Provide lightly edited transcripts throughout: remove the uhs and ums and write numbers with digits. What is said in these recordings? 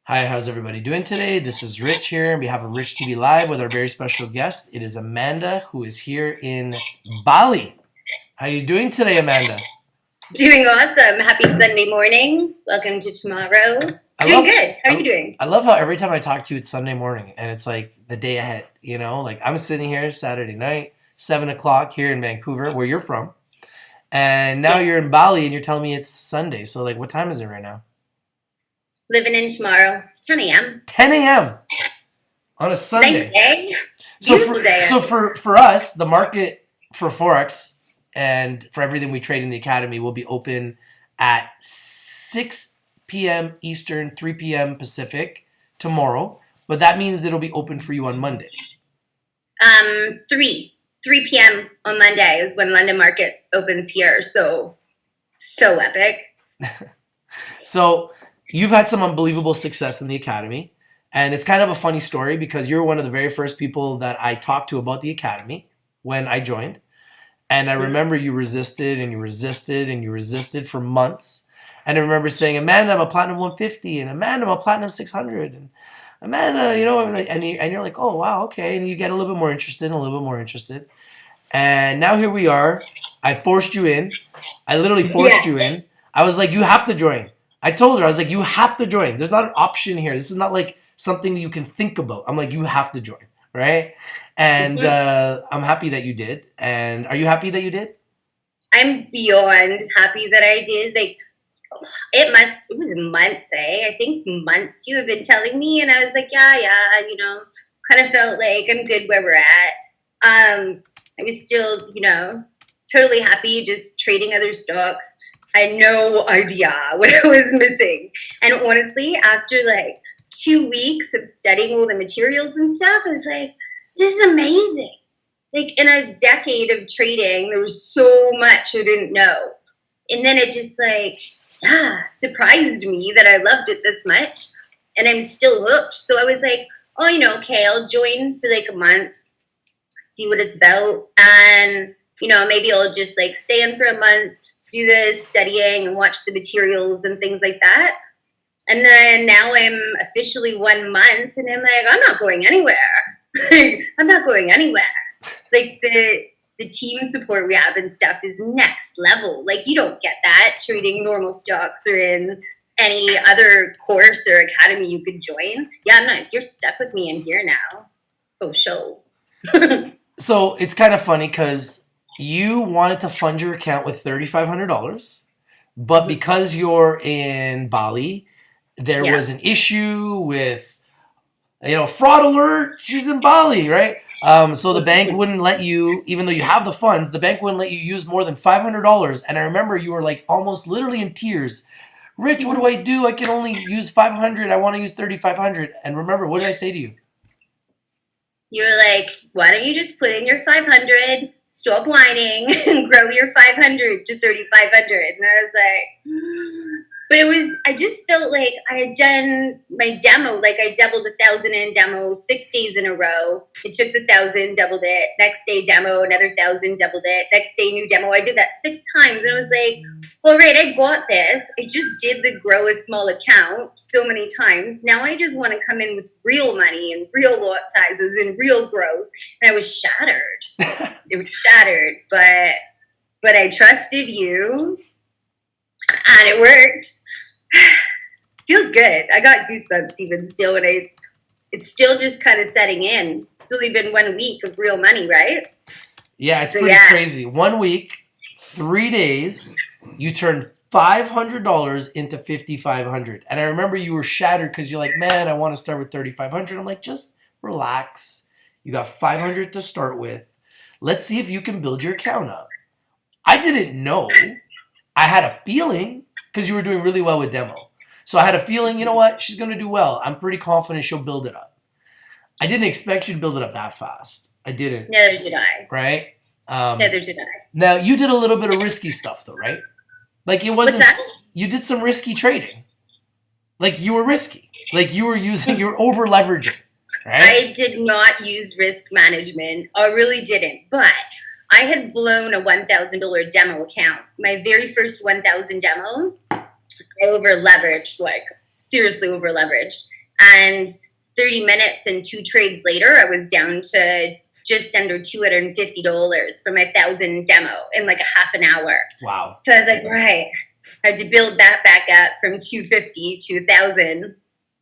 Hi, how's everybody doing today? This is Rich here on behalf of Rich TV Live with our very special guest. It is Amanda, who is here in Bali. How you doing today, Amanda? Doing awesome. Happy Sunday morning. Welcome to tomorrow. Doing good. How are you doing? I love how every time I talk to you, it's Sunday morning and it's like the day ahead, you know? Like I'm sitting here Saturday night, 7 o'clock here in Vancouver, where you're from. And now you're in Bali and you're telling me it's Sunday. So like what time is it right now? Living in tomorrow. It's 10 a.m. 10 a.m. on a Sunday. Nice day. Beautiful day. So for us, the market for Forex and for everything we trade in the academy will be open at 6 p.m. Eastern, 3 p.m. Pacific tomorrow. But that means it'll be open for you on Monday. 3 p.m. on Monday is when London market opens here. So epic. So you've had some unbelievable success in the academy. And it's kind of a funny story because you're one of the very first people that I talked to about the academy when I joined. And I remember you resisted and you resisted and you resisted for months. And I remember saying, Amanda, I'm a platinum 150, and Amanda, I'm a platinum 600, and Amanda, you know, and you're like, oh, wow, okay. And you get a little bit more interested and a little bit more interested. And now here we are. I forced you in. I literally forced you in. I was like, you have to join. I told her, I was like, you have to join. There's not an option here. This is not like something that you can think about. I'm like, you have to join, right? And I'm happy that you did. And are you happy that you did? I'm beyond happy that I did. Like, it was months, eh? I think months you have been telling me. And I was like, yeah, you know, kind of felt like I'm good where we're at. I was still, you know, totally happy just trading other stocks. I had no idea what I was missing. And honestly, after like 2 weeks of studying all the materials and stuff, I was like, this is amazing. Like in a decade of trading, there was so much I didn't know. And then it just like, surprised me that I loved it this much. And I'm still hooked. So I was like, oh, you know, okay, I'll join for like a month, see what it's about. And, you know, maybe I'll just like stay in for a month, do the studying and watch the materials and things like that. And then now I'm officially 1 month and I'm like, I'm not going anywhere. I'm not going anywhere. Like the team support we have and stuff is next level. Like you don't get that trading normal stocks or in any other course or academy you could join. Yeah, you're stuck with me in here now. Oh, show. So it's kind of funny because you wanted to fund your account with $3,500, but because you're in Bali, there was an issue with, you know, fraud alert. She's in Bali, right? So the bank wouldn't let you, even though you have the funds, the bank wouldn't let you use more than $500. And I remember you were like almost literally in tears. Rich, what do I do? I can only use 500. I want to use 3,500. And remember, what did I say to you? You were like, why don't you just put in your 500, stop whining, and grow your 500 to 3,500? And I was like, but I just felt like I had done my demo, like I doubled 1,000 in demo 6 days in a row. It took the 1,000, doubled it. Next day demo, another 1,000, doubled it. Next day new demo. I did that 6 times, and I was like, all right, I got this. I just did the grow a small account so many times. Now I just want to come in with real money and real lot sizes and real growth. And I was shattered. It was shattered, but I trusted you. And it works. Feels good. I got goosebumps even still when it's still just kind of setting in. It's only been 1 week of real money, right? Yeah, it's pretty crazy. 1 week, 3 days, you turned $500 into $5,500. And I remember you were shattered because you're like, man, I want to start with 3,500. I'm like, just relax. You got 500 to start with. Let's see if you can build your account up. I didn't know. I had a feeling because you were doing really well with demo. So I had a feeling, you know what? She's going to do well. I'm pretty confident she'll build it up. I didn't expect you to build it up that fast. I didn't. Neither did I. Right? Neither did I. Now, you did a little bit of risky stuff though, right? Like it wasn't, you did some risky trading. Like you were risky. Like you were over leveraging, right? I did not use risk management. I really didn't. But I had blown a $1,000 demo account. My very first 1,000 demo, I over leveraged, like seriously over leveraged. And 30 minutes and 2 trades later, I was down to just under $250 for my 1,000 demo in like a half an hour. Wow. So I was like, right, I had to build that back up from 250 to 1,000.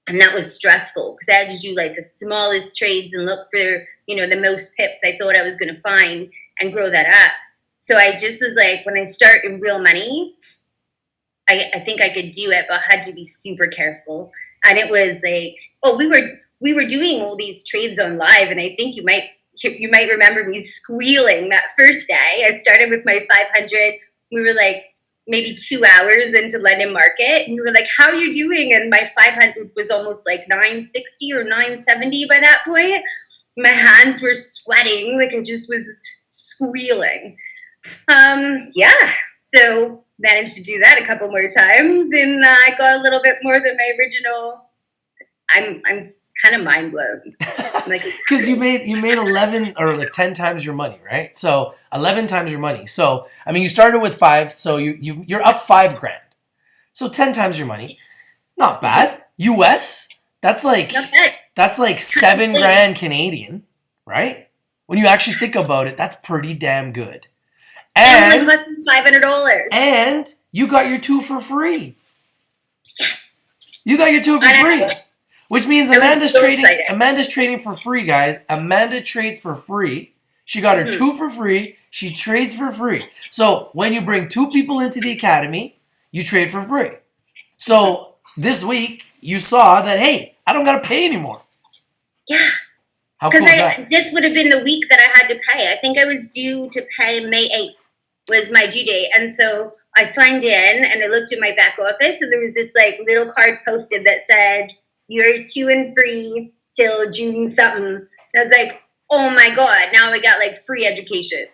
And that was stressful because I had to do like the smallest trades and look for, the most pips I thought I was going to find and grow that up. So I just was like, when I start in real money, I think I could do it, but I had to be super careful. And it was like, we were doing all these trades on live, and I think you might remember me squealing that first day. I started with my 500. We were like maybe 2 hours into London market, and we were like, "How are you doing?" And my 500 was almost like 960 or 970 by that point. My hands were sweating, like I just was squealing. So managed to do that a couple more times, and I got a little bit more than my original. I'm kind of mind blown. Because you made 11 or like 10 times your money, right? So 11 times your money. So I mean, you started with 5, so you're up $5,000. So 10 times your money, not bad. US, that's like $7,000 Canadian, right? When you actually think about it, that's pretty damn good. And less than $500. And you got your 2 for free. Yes. You got your 2 for free. Which means Amanda's trading for free, guys. Amanda trades for free. She got her 2 for free. She trades for free. So when you bring 2 people into the academy, you trade for free. So this week you saw that, hey, I don't got to pay anymore. Yeah. How cool is that? This would have been the week that I had to pay. I think I was due to pay May 8th was my due date. And so I signed in and I looked at my back office and there was this like little card posted that said, "You're 2 and free till June something." And I was like, oh my God, now I got like free education.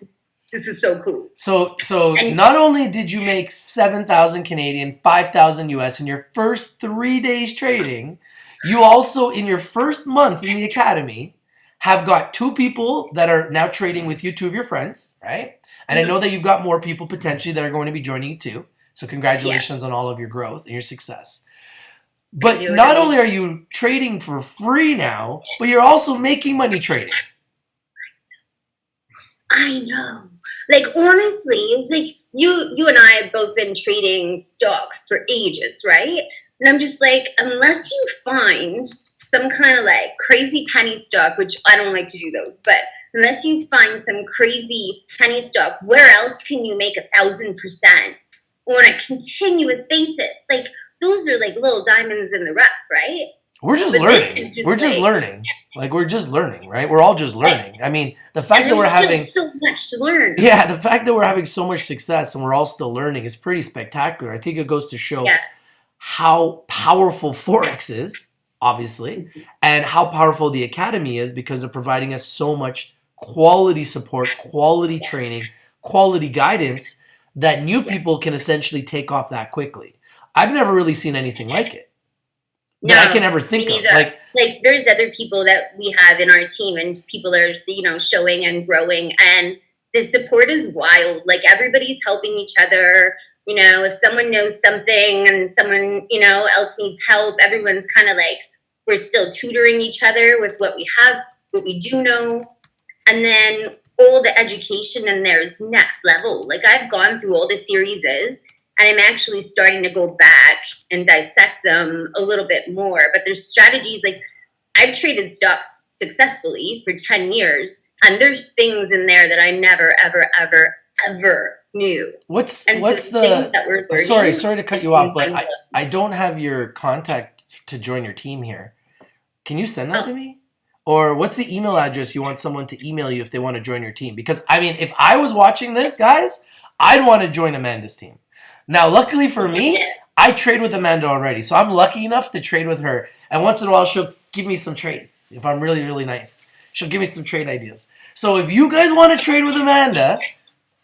This is so cool. So not only did you make 7,000 Canadian, 5,000 US in your first 3 days trading, you also in your first month in the academy have got 2 people that are now trading with you, 2 of your friends, right? And I know that you've got more people potentially that are going to be joining you too. So congratulations on all of your growth and your success. But not only are you trading for free now, but you're also making money trading. I know. Like, honestly, like you and I have both been trading stocks for ages, right? And I'm just like, unless you find some kind of like crazy penny stock, which I don't like to do those, but unless you find some crazy penny stock, where else can you make 1,000% on a continuous basis? Like, those are like little diamonds in the rough, right? We're just learning. We're just learning. Like, we're just learning, right? We're all just learning. I mean, the fact that we're having so much to learn. Yeah, the fact that we're having so much success and we're all still learning is pretty spectacular. I think it goes to show how powerful Forex is, obviously, and how powerful the Academy is because they're providing us so much quality support, quality training, quality guidance that new people can essentially take off that quickly. I've never really seen anything like it that I can ever think of. Like there's other people that we have in our team and people are, showing and growing, and the support is wild. Like, everybody's helping each other. If someone knows something and someone, else needs help, everyone's kind of like, we're still tutoring each other with what we have, what we do know. And then all the education in there is next level. Like, I've gone through all the series and I'm actually starting to go back and dissect them a little bit more. But there's strategies, like, I've traded stocks successfully for 10 years, and there's things in there that I never, ever, ever, ever knew. What's the sorry to cut you off, but I don't have your contact to join your team here. Can you send that to me? Or what's the email address you want someone to email you if they want to join your team? Because, I mean, if I was watching this, guys, I'd want to join Amanda's team. Now, luckily for me, I trade with Amanda already. So I'm lucky enough to trade with her. And once in a while, she'll give me some trades. If I'm really, really nice, she'll give me some trade ideas. So if you guys want to trade with Amanda,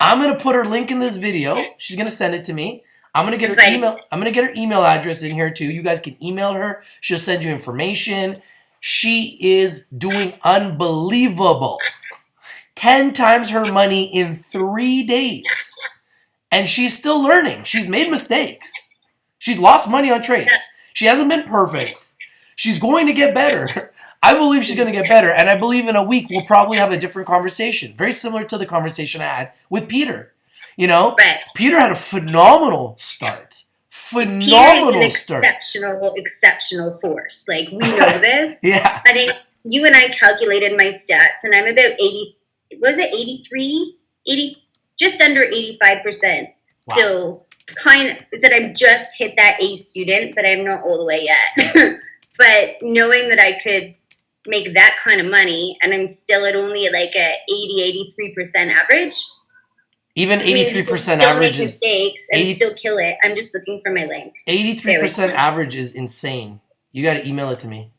I'm going to put her link in this video. She's going to send it to me. I'm going to get her email. I'm going to get her email address in here too. You guys can email her. She'll send you information. She is doing unbelievable. 10 times her money in 3 days. And she's still learning. She's made mistakes. She's lost money on trades. She hasn't been perfect. She's going to get better. I believe she's going to get better. And I believe in a week, we'll probably have a different conversation. Very similar to the conversation I had with Peter. You know, Right. Peter had a phenomenal start. Peter is an exceptional force. Like, we know this. Yeah. I think you and I calculated my stats, and I'm about 80, was it 83? 80, just under 85%. Wow. So, kind of, said I've just hit that A student, but I'm not all the way yet. But knowing that I could make that kind of money, and I'm still at only like a 83% average. Even 83% still average make is mistakes and still kill it. I'm just looking for my link. 83% average is insane. You got to email it to me.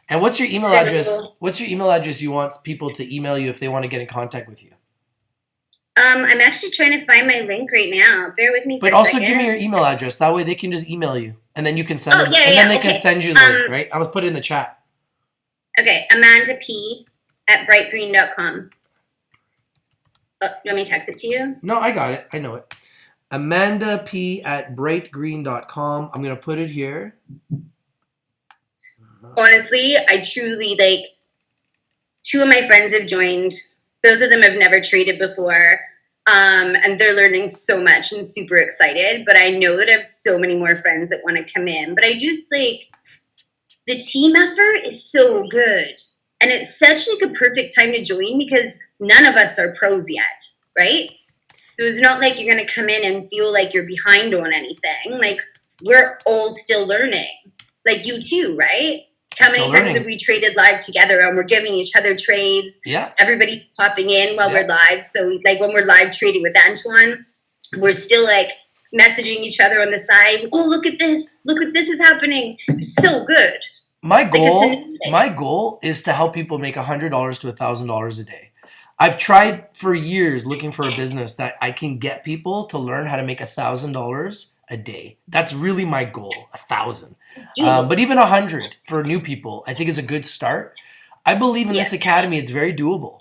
And what's your email address? What's your email address you want people to email you if they want to get in contact with you? I'm actually trying to find my link right now. Bear with me. But also give me your email address. That way they can just email you, and then you can send them. Yeah, and then they can send you the link, right? I was put it in the chat. Okay, Amanda P at brightgreen.com. Oh, you want me to text it to you? No, I got it. I know it. Amanda P at brightgreen.com. I'm gonna put it here. Honestly, I truly like. Two of my friends have joined. Both of them have never traded before, and they're learning so much and super excited. But I know that I have so many more friends that want to come in. But I just like the team effort is so good, and it's such like a perfect time to join because none of us are pros yet, right? So it's not like you're going to come in and feel like you're behind on anything. Like, we're all still learning. Like you too, right? How many times have we traded live together and we're giving each other trades? Yeah. Everybody's popping in while we're live. So like when we're live trading with Antoine, we're still like messaging each other on the side. Oh, look at this. Look what this is happening. It's so good. My goal is to help people make $100 to $1,000 a day. I've tried for years looking for a business that I can get people to learn how to make $1,000 a day. That's really my goal, 1,000. But even 100 for new people, I think is a good start. I believe in this academy; it's very doable.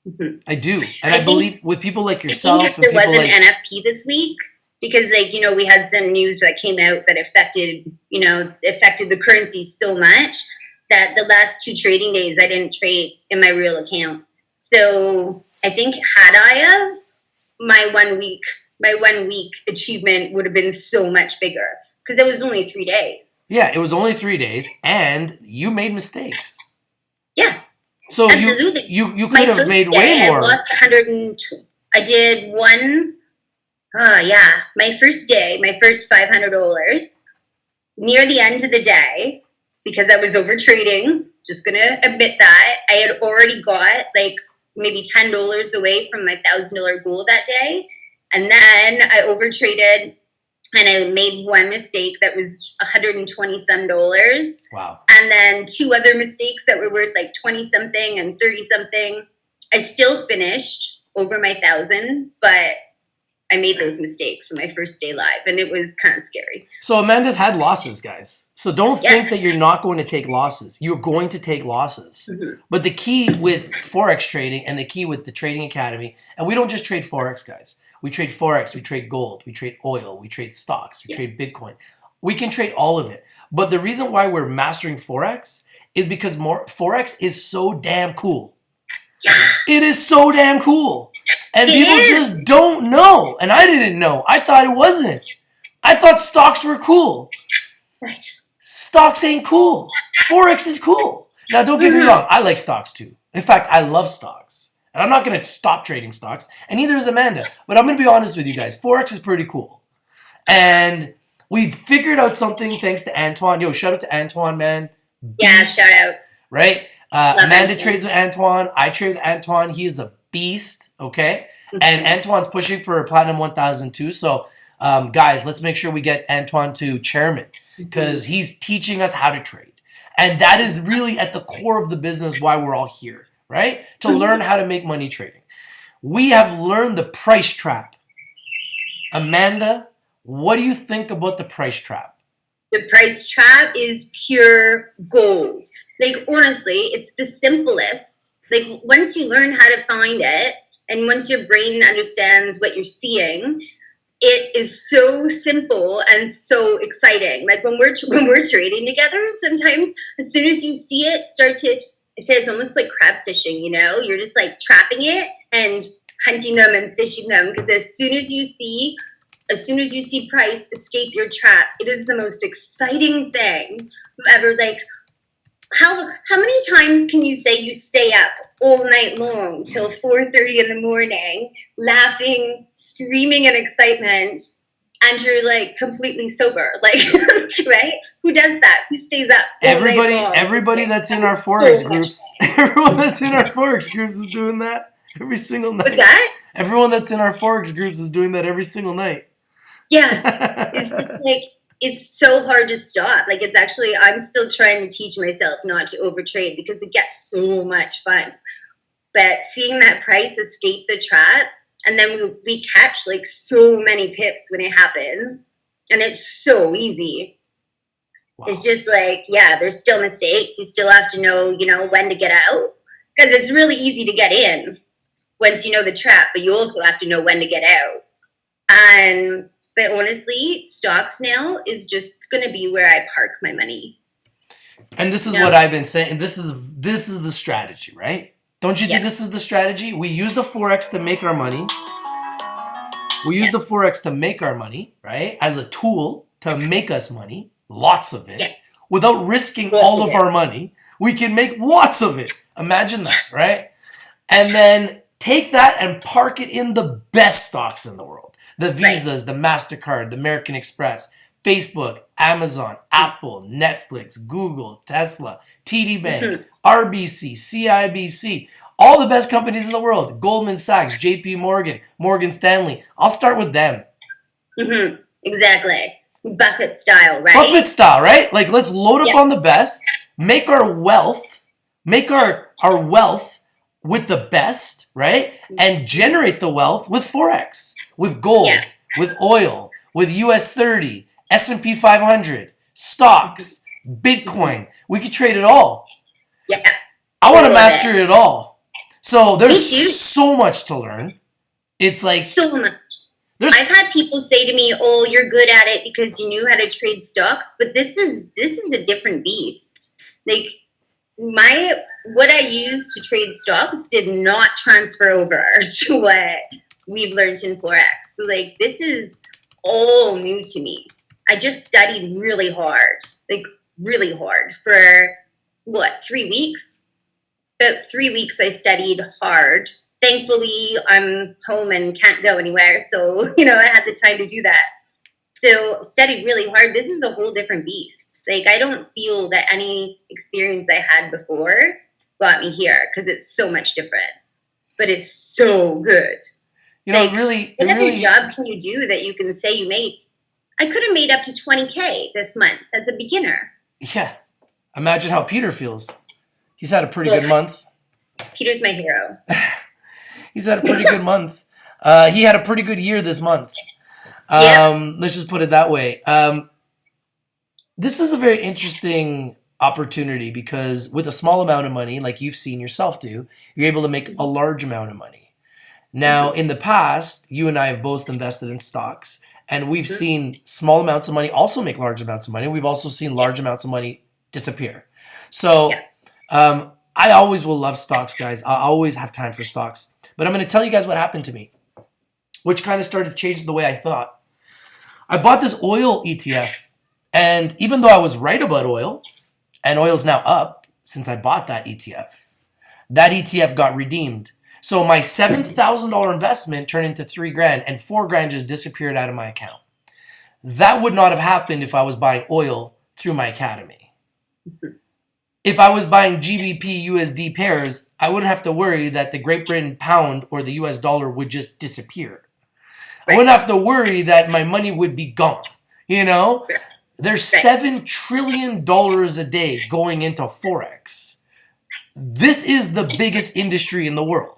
Mm-hmm. I do, and I believe with people like yourself. I think if there was an NFP this week, because like we had some news that came out that affected the currency so much that the last 2 trading days I didn't trade in my real account. So I think had I have my 1 week achievement would have been so much bigger because it was only 3 days. Yeah, it was only 3 days, and you made mistakes. Yeah, so absolutely. You could have made way more. I lost 102. I did one. My first day, my first $500 near the end of the day because I was over trading. Just gonna admit that I had already got like maybe $10 away from my $1,000 goal that day. And then I overtraded and I made one mistake that was $120 some. Wow. And then 2 other mistakes that were worth like 20 something and 30 something. I still finished over my 1,000, but I made those mistakes on my first day live and it was kind of scary. So Amanda's had losses, guys. So don't think that you're not going to take losses. You're going to take losses. Mm-hmm. But the key with Forex trading and the key with the Trading Academy, and we don't just trade Forex, guys. We trade Forex, we trade gold, we trade oil, we trade stocks, we trade Bitcoin. We can trade all of it. But the reason why we're mastering Forex is because Forex is so damn cool. Yeah. It is so damn cool. And people just don't know. And I didn't know. I thought it wasn't. I thought stocks were cool. Right. Stocks ain't cool. Forex is cool. Now, don't get me wrong. I like stocks too. In fact, I love stocks. And I'm not going to stop trading stocks. And neither is Amanda. But I'm going to be honest with you guys. Forex is pretty cool. And we figured out something thanks to Antoine. Yo, shout out to Antoine, man. Beast, yeah, shout out. Right? Amanda trades with Antoine. I trade with Antoine. He is a beast, okay? And Antoine's pushing for a Platinum 1000 too. So, guys, let's make sure we get Antoine to chairman because he's teaching us how to trade. And that is really at the core of the business why we're all here, right? To learn how to make money trading. We have learned the price trap. Amanda, what do you think about the price trap? The price trap is pure gold. Like, honestly, it's the simplest. Like, once you learn how to find it, and once your brain understands what you're seeing, it is so simple and so exciting. Like when we're trading together, sometimes as soon as you see it start to, I say it's almost like crab fishing. You know, you're just like trapping it and hunting them and fishing them because as soon as you see price escape your trap, it is the most exciting thing you ever like. How many times can you say you stay up all night long till 4:30 in the morning, laughing, screaming in excitement, and you're like completely sober? Like, right? Who does that? Who stays up all night long? Everybody that's in our Forex groups, everyone that's in our Forex groups is doing that every single night. What's that? Everyone that's in our Forex groups is doing that every single night. Yeah. It's just like, it's so hard to stop. Like, it's actually, I'm still trying to teach myself not to overtrade because it gets so much fun. But seeing that price escape the trap, and then we catch like so many pips when it happens, and it's so easy. Wow. It's just like, yeah, there's still mistakes. You still have to know, when to get out because it's really easy to get in once you know the trap, but you also have to know when to get out. But honestly, stocks now is just going to be where I park my money. And this is what I've been saying. This is the strategy, right? Don't you think this is the strategy? We use the Forex to make our money. We use the Forex to make our money, right? As a tool to make us money, lots of it, without risking all of our money. We can make lots of it. Imagine that, right? And then take that and park it in the best stocks in the world. The Visas, the MasterCard, the American Express, Facebook, Amazon, Apple, Netflix, Google, Tesla, TD Bank, RBC, CIBC, all the best companies in the world. Goldman Sachs, JP Morgan, Morgan Stanley. I'll start with them. Exactly. Buffett style, right? Buffett style, right? Like, let's load up on the best, make our wealth with the best, right? And generate the wealth with Forex, with gold, with oil, with US 30, S&P 500, stocks, Bitcoin. We could trade it all. Yeah. I want to master it all. So there's so much to learn. It's like so much. I've had people say to me, "Oh, you're good at it because you knew how to trade stocks," but this is a different beast. Like what I used to trade stocks did not transfer over to what we've learned in Forex. So like this is all new to me. I just studied really hard for 3 weeks? About 3 weeks I studied hard. Thankfully, I'm home and can't go anywhere. So, I had the time to do that. So studied really hard. This is a whole different beast. Like, I don't feel that any experience I had before got me here because it's so much different. But it's so good. What other job can you do that you can say you make? I could have made up to $20K this month as a beginner. Yeah. Imagine how Peter feels. He's had a pretty good month. Peter's my hero. He's had a pretty good month. He had a pretty good year this month. Let's just put it that way. This is a very interesting opportunity because with a small amount of money, like you've seen yourself do, you're able to make a large amount of money. Now, in the past, you and I have both invested in stocks, and we've seen small amounts of money also make large amounts of money. We've also seen large amounts of money disappear. So I always will love stocks, guys. I always have time for stocks. But I'm going to tell you guys what happened to me, which kind of started to change the way I thought. I bought this oil ETF, and even though I was right about oil, and oil's now up since I bought that ETF got redeemed. So my $7,000 investment turned into $3,000, and $4,000 just disappeared out of my account. That would not have happened if I was buying oil through my academy. If I was buying GBP USD pairs, I wouldn't have to worry that the Great Britain pound or the US dollar would just disappear. I wouldn't have to worry that my money would be gone. There's $7 trillion a day going into Forex. This is the biggest industry in the world.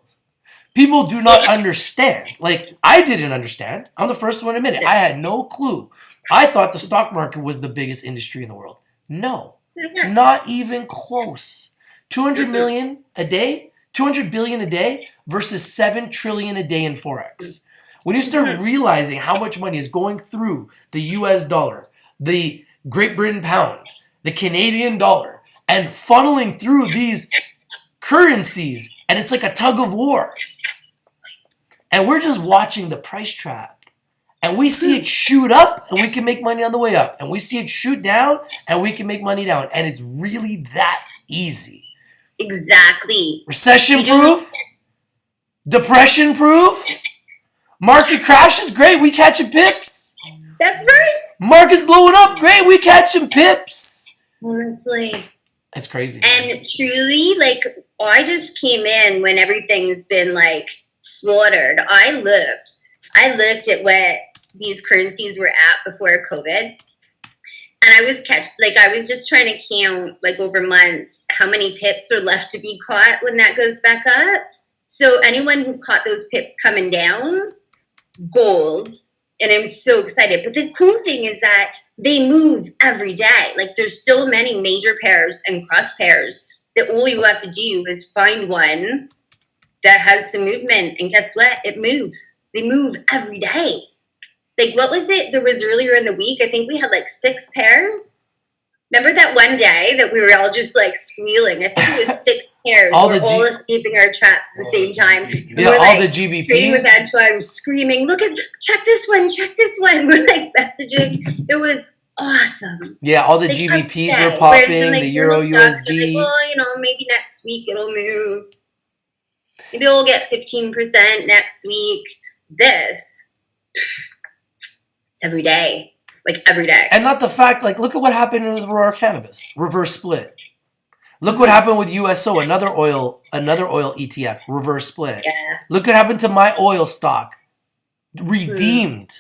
People do not understand. Like, I didn't understand. I'm the first one to admit it. I had no clue. I thought the stock market was the biggest industry in the world. No, not even close. 200 million a day, 200 billion a day versus 7 trillion a day in Forex. when you start Mhm. realizing how much money is going through the US dollar, the Great Britain pound, the Canadian dollar, and funneling through these currencies, and it's like a tug of war. And we're just watching the price trap. And we see it shoot up, and we can make money on the way up. And we see it shoot down, and we can make money down. And it's really that easy. Exactly. Recession proof, depression proof, market crashes, great, we catching pips. That's right. Market's blowing up, great, we catching pips. Honestly. It's crazy. And truly, like, I just came in when everything's been like slaughtered. I looked at what these currencies were at before COVID. And I was just trying to count like over months how many pips are left to be caught when that goes back up. So anyone who caught those pips coming down, gold. And I'm so excited. But the cool thing is that they move every day. Like there's so many major pairs and cross pairs that all you have to do is find one that has some movement. And guess what? It moves. They move every day. Like, what was it? There was earlier in the week, I think we had like 6 pairs. Remember that one day that we were all just like squealing? I think it was 6 pairs. We're all escaping our traps at the same time. Yeah, all the GBPs. With Antoine screaming, check this one. We're like messaging. It was awesome. Yeah, all the like, GBPs were popping, like, the Euro USD. Like, well, maybe next week it'll move. Maybe we'll get 15% next week. This. Every day, like every day. And not the fact, like, look at what happened with Aurora Cannabis, reverse split. Look what happened with USO, another oil ETF, reverse split. Yeah. Look what happened to my oil stock, redeemed.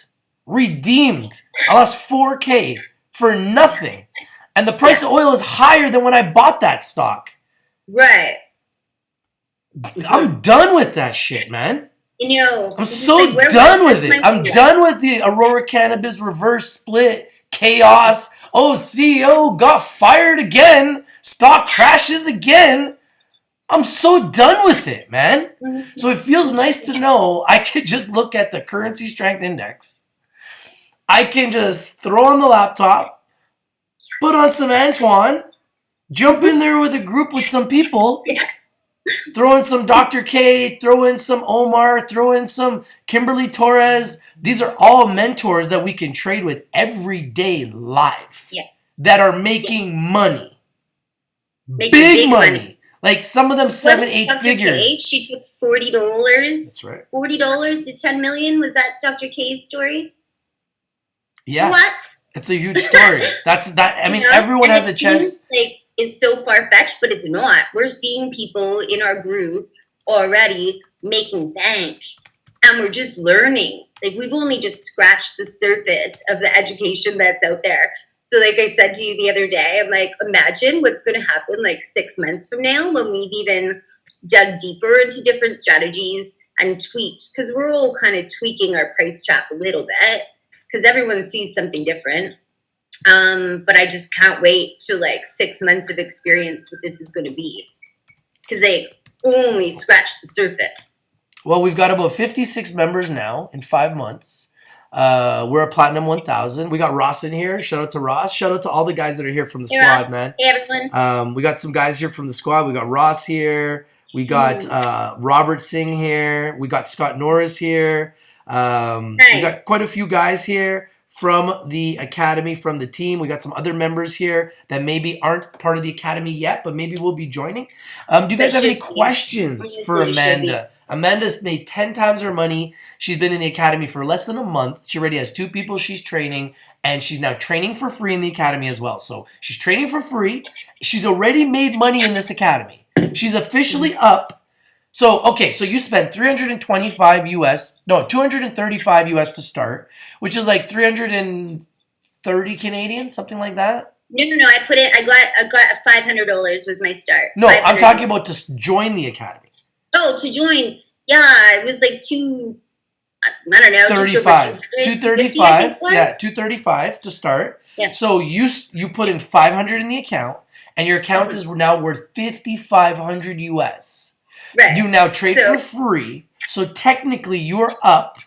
I lost $4K for nothing, and the price of oil is higher than when I bought that stock. Right. I'm done with that shit, man. You know, I'm so done with it. I'm done with the Aurora Cannabis reverse split chaos. Oh, CEO got fired again. Stock crashes again. I'm so done with it, man. So it feels nice to know I could just look at the currency strength index. I can just throw on the laptop, put on some Antoine, jump in there with a group with some people. Throw in some Dr. K, throw in some Omar, throw in some Kimberly Torres. These are all mentors that we can trade with every day live that are making money. Big money. Like some of them 7-8 figures. She took $40. That's right. $40 to 10 million. Was that Dr. K's story? Yeah. What? It's a huge story. I mean, everyone has a chance. Is so far-fetched, but it's not. We're seeing people in our group already making bank, and we're just learning. Like, we've only just scratched the surface of the education that's out there. So like I said to you the other day, I'm like, imagine what's going to happen like 6 months from now when we've even dug deeper into different strategies and tweaked, because we're all kind of tweaking our price trap a little bit because everyone sees something different. But I just can't wait to like 6 months of experience what this is going to be, because they only scratched the surface. Well, we've got about 56 members now in 5 months. We're a Platinum 1000. We got Ross in here. Shout out to Ross. Shout out to all the guys that are here from the squad, Ross. man. Hey, everyone. We got some guys here from the squad. We got Ross here. We got Robert Singh here. We got Scott Norris here. Nice. We got quite a few guys here from the academy, from the team. We got some other members here that maybe aren't part of the academy yet, but maybe will be joining. Do you guys have any questions for Amanda? Amanda's made 10 times her money. She's been in the academy for less than a month. She already has 2 people she's training, and she's now training for free in the academy as well. So she's training for free. She's already made money in this academy. She's officially up. So, okay, so you spent 235 US to start, which is like 330 Canadian, something like that. No. I got $500 was my start. No, I'm talking about to join the academy. Oh, to join. Yeah, it was like I don't know. 235. 235. Yeah, 235 to start. Yeah. So you put in 500 in the account, and your account is now worth 5,500 US. Right. You now trade for free. So technically you're up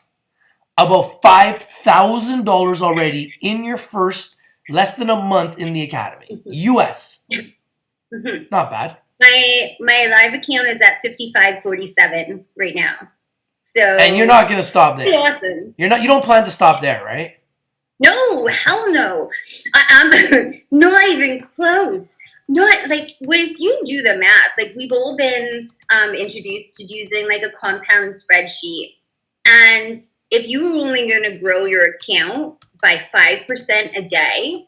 about $5,000 already in your first less than a month in the academy. US. Mhm. Not bad. My live account is at 55.47 right now. So And you're not gonna stop there. awesome. You don't plan to stop there, right? No, hell no. I'm not even close. Not like if you do the math, like we've all been introduced to using like a compound spreadsheet, and if you're only going to grow your account by 5% a day,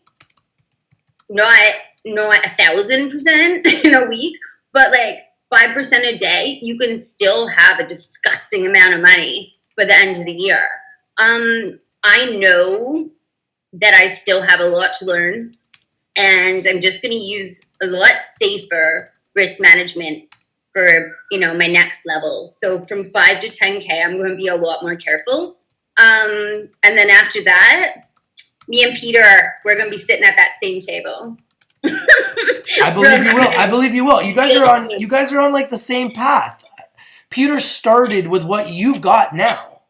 not 1,000% in a week, but like 5% a day, you can still have a disgusting amount of money by the end of the year. I know that I still have a lot to learn, and I'm just going to use a lot safer risk management for my next level. So from 5 to 10K, I'm going to be a lot more careful. And then after that, me and Peter, we're going to be sitting at that same table. I believe you will. I believe you will. You guys are on like the same path. Peter started with what you've got now.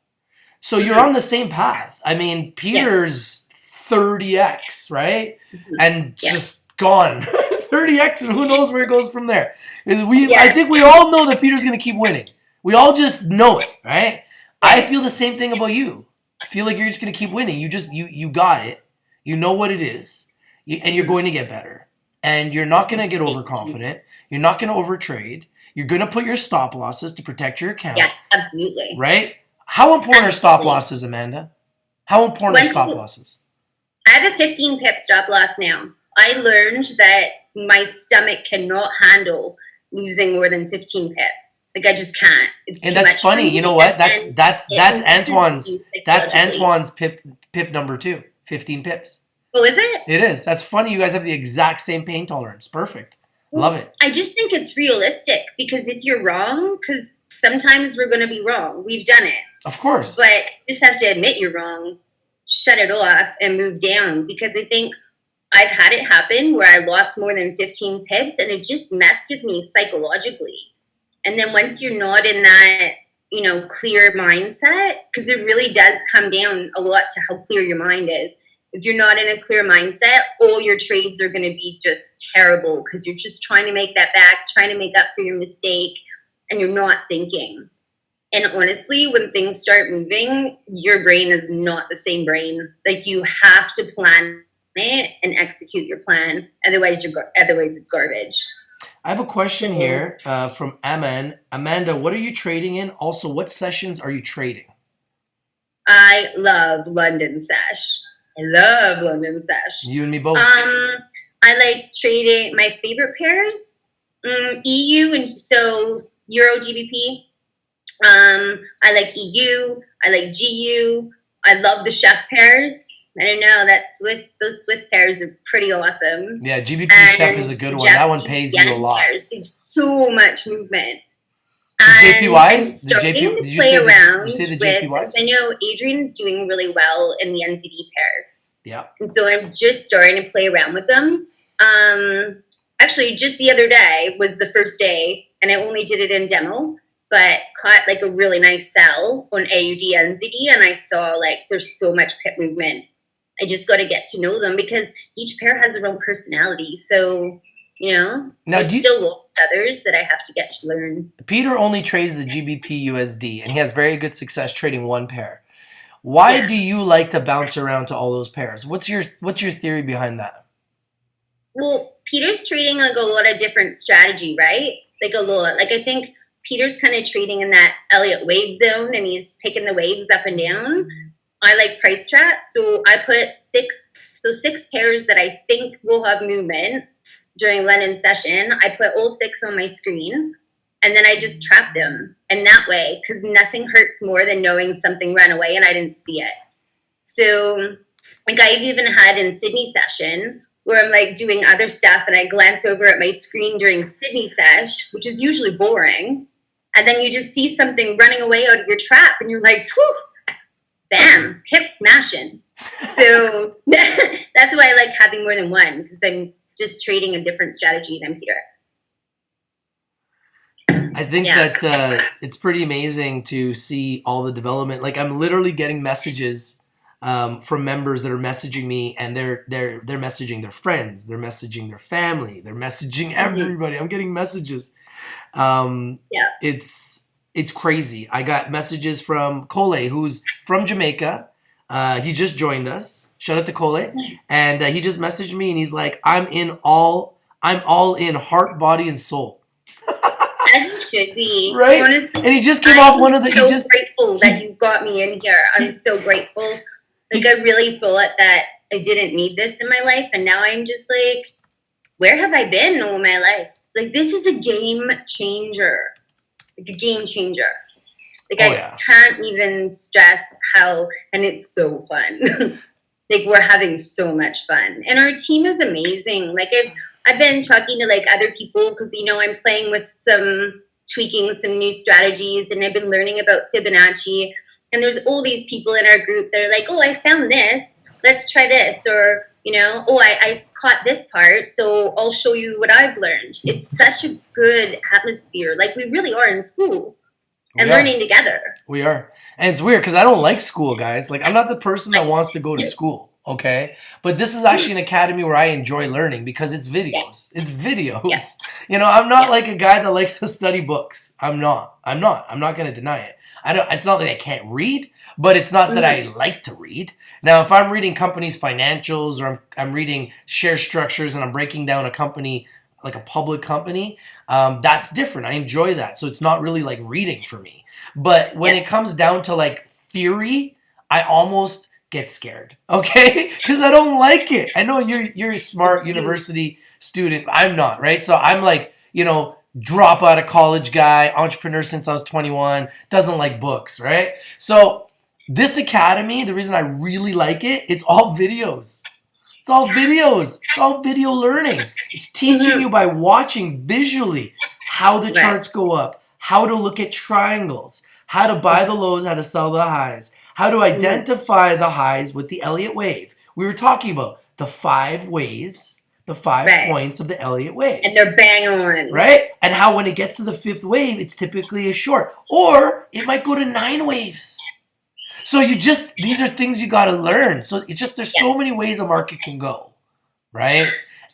So you're on the same path. I mean, Peter's 30x, right? And just gone. 30x, and who knows where it goes from there. I think we all know that Peter's going to keep winning. We all just know it, right? I feel the same thing about you. I feel like you're just going to keep winning. You got it. You know what it is. And you're going to get better. And you're not going to get overconfident. You're not going to overtrade. You're going to put your stop losses to protect your account. Yeah, absolutely. Right? How important are stop losses, Amanda? How important are stop losses? I have a 15 pip stop loss now. I learned that my stomach cannot handle losing more than 15 pips. Like I just can't. It's and too that's much funny. You know what? That's Antoine's pip number 2. 15 pips. Oh, is it? It is. That's funny. You guys have the exact same pain tolerance. Perfect. Love it. I just think it's realistic because if you're wrong, because sometimes we're going to be wrong. We've done it. Of course. But you just have to admit you're wrong, shut it off, and move down. Because I think I've had it happen where I lost more than 15 pips and it just messed with me psychologically. And then once you're not in that, clear mindset, because it really does come down a lot to how clear your mind is. If you're not in a clear mindset, all your trades are going to be just terrible because you're just trying to make that back, trying to make up for your mistake, and you're not thinking. And honestly, when things start moving, your brain is not the same brain. Like you have to plan it and execute your plan. Otherwise it's garbage. I have a question here from Aman. Amanda, what are you trading in? Also, what sessions are you trading? I love London Sesh. You and me both. I like trading my favorite pairs, EU and so Euro GBP. I like EU. I like GU. I love the chef pairs. I don't know, those Swiss pairs are pretty awesome. Yeah, GBP and chef is a good one. That one pays you a lot. Pairs, there's so much movement. The JPYs? Did you say the JPYs? I know Adrian's doing really well in the NZD pairs. Yeah. And so I'm just starting to play around with them. Actually, just the other day was the first day, and I only did it in demo, but caught like a really nice sell on AUD NZD, and I saw like there's so much pip movement. I just got to get to know them because each pair has their own personality. So, now there's still others that I have to get to learn. Peter only trades the GBP USD, and he has very good success trading one pair. Why do you like to bounce around to all those pairs? What's your theory behind that? Well, Peter's trading like a lot of different strategy, right? Like a lot. Like I think Peter's kind of trading in that Elliott wave zone, and he's picking the waves up and down. I like price trap, so I put six pairs that I think will have movement during London session. I put all 6 on my screen, and then I just trap them. And that way, because nothing hurts more than knowing something ran away and I didn't see it. So, like I've even had in Sydney session where I'm like doing other stuff and I glance over at my screen during Sydney sesh, which is usually boring. And then you just see something running away out of your trap and you're like, whew, bam, hip smashing. So that's why I like having more than one, because I'm just trading a different strategy than Peter. I think Yeah. that it's pretty amazing to see all the development. Like I'm literally getting messages from members that are messaging me, and they're messaging their friends, they're messaging their family, they're messaging Hmm. everybody. I'm getting messages. Um, Yeah. it's crazy. I got messages from Cole, who's from Jamaica. He just joined us. Shout out to Cole, Nice. and he just messaged me, and he's like, I'm all in, heart, body, and soul." As you should be. Right? Honestly, And he just came off I'm one of the so grateful that he you got me in here. I'm he, so grateful. Like, he I really thought that I didn't need this in my life. And now I'm just like, where have I been all my life? Like, this is a game changer. Like, a game changer. Like, oh I yeah. can't even stress how, and it's so fun. Like, we're having so much fun, and our team is amazing. Like, I've been talking to like other people because I'm playing with some tweaking some new strategies, and I've been learning about Fibonacci. And there's all these people in our group that are like, oh, I found this, let's try this, or oh, I caught this part, so I'll show you what I've learned. It's such a good atmosphere. Like, we really are in school and We are. learning together. We are. And it's weird because I don't like school, guys. Like, I'm not the person that wants to go to school, okay? But this is actually an academy where I enjoy learning because it's Yeah, videos. It's yeah, videos. I'm not yeah. like a guy that likes to study books. I'm not. I'm not. I'm not going to deny it. I don't. It's not that I can't read, but it's not that I Hmm. like to read. Now, if I'm reading companies' financials or I'm reading share structures and I'm breaking down a company, like a public company, that's different. I enjoy that. So it's not really like reading for me. But when Yeah. it comes down to like theory, I almost get scared. Okay? Because I don't like it. I know you're a smart It's you. university student. I'm not, right? So I'm like, drop out of college guy, entrepreneur since I was 21, doesn't like books, right? So this academy, the reason I really like it, it's all videos. It's all videos. It's all video learning. It's teaching Hmm. you by watching visually how the Right. charts go up, how to look at triangles, how to buy the lows, how to sell the highs, how to Hmm. identify the highs with the Elliott wave. We were talking about the 5 waves, the five Right. points of the Elliott wave, And they're bang on. right? And how when it gets to the fifth wave, it's typically a short, or it might go to 9 waves. So these are things you got to learn. So it's just, there's Yeah. so many ways a market can go, right?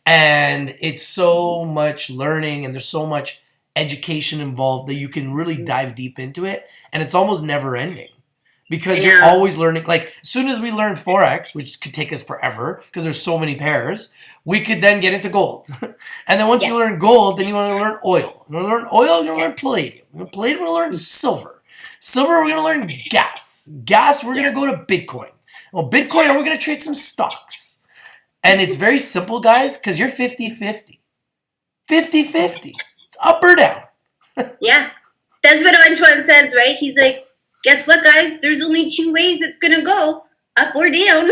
And it's so much learning and there's so much education involved that you can really dive deep into it. And it's almost never ending I because you're know. always learning. Like as soon as we learn Forex, which could take us forever because there's so many pairs, we could then get into gold. And then once Yeah. you learn gold, then you want to learn oil. You want to learn oil, you're going to Yeah. learn palladium. Palladium, we're going to learn silver. Silver, we're going to learn gas. Gas, we're going Yeah. to go to Bitcoin. Well, Bitcoin, we're going to trade some stocks. And it's very simple, guys, because you're 50-50. 50-50. It's up or down. Yeah. That's what Antoine says, right? He's like, guess what, guys? There's only two ways it's going to go, up or down.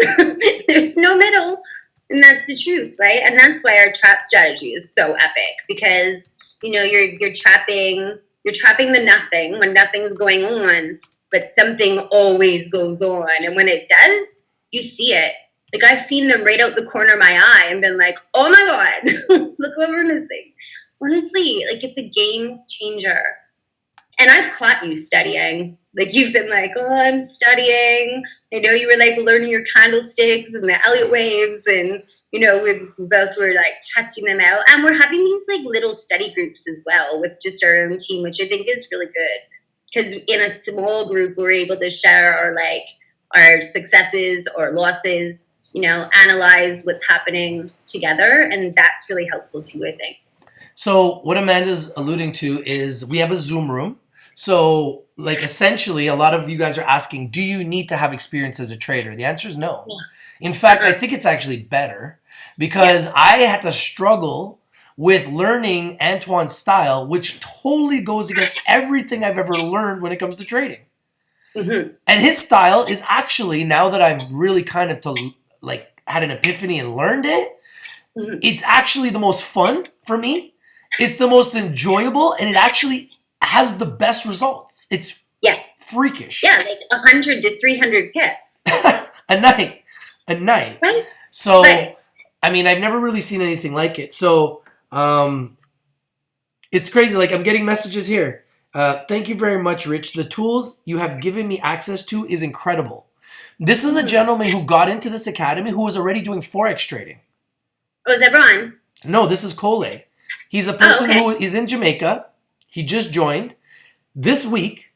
There's no middle. And that's the truth, right? And that's why our trap strategy is so epic because, you're trapping the nothing when nothing's going on, but something always goes on. And when it does, you see it. Like, I've seen them right out the corner of my eye and been like, oh my God, look what we're missing. Honestly, like, it's a game changer. And I've caught you studying. Like, you've been like, oh, I'm studying. I know you were like learning your candlesticks and the Elliott waves, and we both were like testing them out. And we're having these like little study groups as well with just our own team, which I think is really good. Because in a small group, we're able to share our successes or losses, analyze what's happening together, and that's really helpful too, I think. So what Amanda's alluding to is we have a Zoom room. So like essentially a lot of you guys are asking, do you need to have experience as a trader? The answer is no. Yeah. In fact, I Uh-huh. think it's actually better Yeah. because I had to struggle with learning Antoine's style, which totally goes against everything I've ever learned when it comes to trading. Hmm. And his style is actually, now that I've really kind of like had an epiphany and learned it, Hmm. it's actually the most fun for me. It's the most enjoyable, and it actually has the best results. It's Yeah. freakish. Yeah. Like 100 to 300 pips. a night, a night. Right? So, Right. I mean, I've never really seen anything like it. So, It's crazy. Like, I'm getting messages here. Thank you very much, Rich. The tools you have given me access to is incredible. This is a gentleman who got into this academy who was already doing Forex trading. Oh, is that Ron? No, this is Cole. He's a Oh, person okay. who is in Jamaica. He just joined. This week,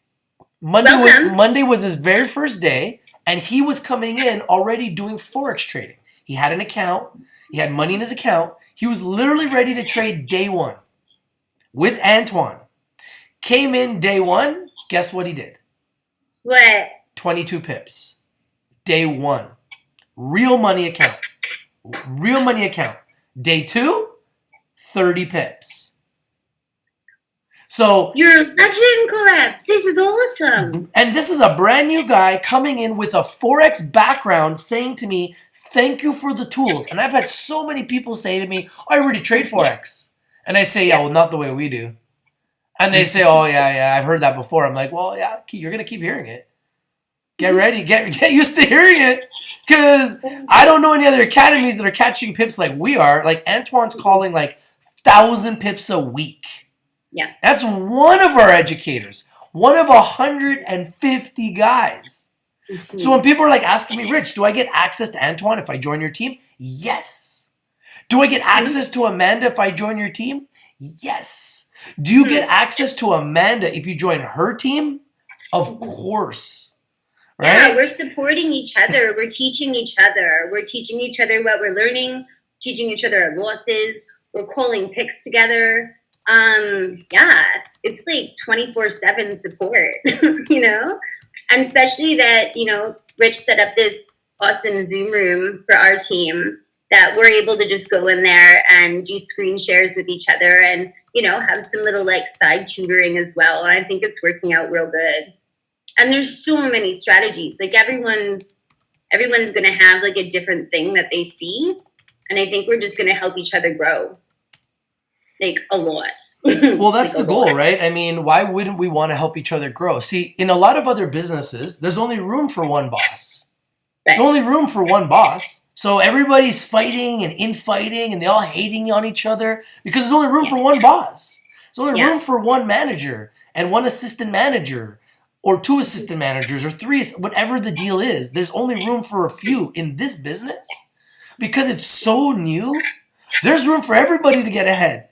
Welcome. Monday was his very first day, and he was coming in already doing Forex trading. He had an account. He had money in his account. He was literally ready to trade day one with Antoine. Came in day one. Guess what he did? What? 22 pips. Day one. Real money account. Real money account. Day two, 30 pips. So You're a legend, Colette. This is awesome. And this is a brand new guy coming in with a Forex background saying to me, thank you for the tools. And I've had so many people say to me, I already trade Forex. And I say, yeah, well, not the way we do. And they say, oh, yeah, I've heard that before. I'm like, well, yeah, you're going to keep hearing it. Get ready. Get used to hearing it. Because I don't know any other academies that are catching pips like we are. Like Antoine's calling like 1,000 pips a week. Yeah. That's one of our educators. One of 150 guys. So when people are like asking me, Rich, do I get access to Antoine if I join your team? Yes. Do I get access to Amanda if I join your team? Yes. Do you get access to Amanda if you join her team? Of course. Right? Yeah, we're supporting each other. We're teaching each other. We're teaching each other what we're learning, teaching each other our losses. We're calling picks together. Yeah, it's like 24/7 support, you know? And especially that, you know, Rich set up this awesome Zoom room for our team that we're able to just go in there and do screen shares with each other and, you know, have some little like side tutoring as well. And I think it's working out real good. And there's so many strategies. Like everyone's going to have like a different thing that they see. And I think we're just going to help each other grow. Like a lot. Well, that's like the goal, right? I mean, why wouldn't we want to help each other grow? See, in a lot of other businesses, there's only room for one boss. There's only room for one boss. So everybody's fighting and infighting and they all hating on each other because there's only room for one boss. There's only room for one manager and one assistant manager or two assistant managers or three, whatever the deal is. There's only room for a few in this business because it's so new. There's room for everybody to get ahead.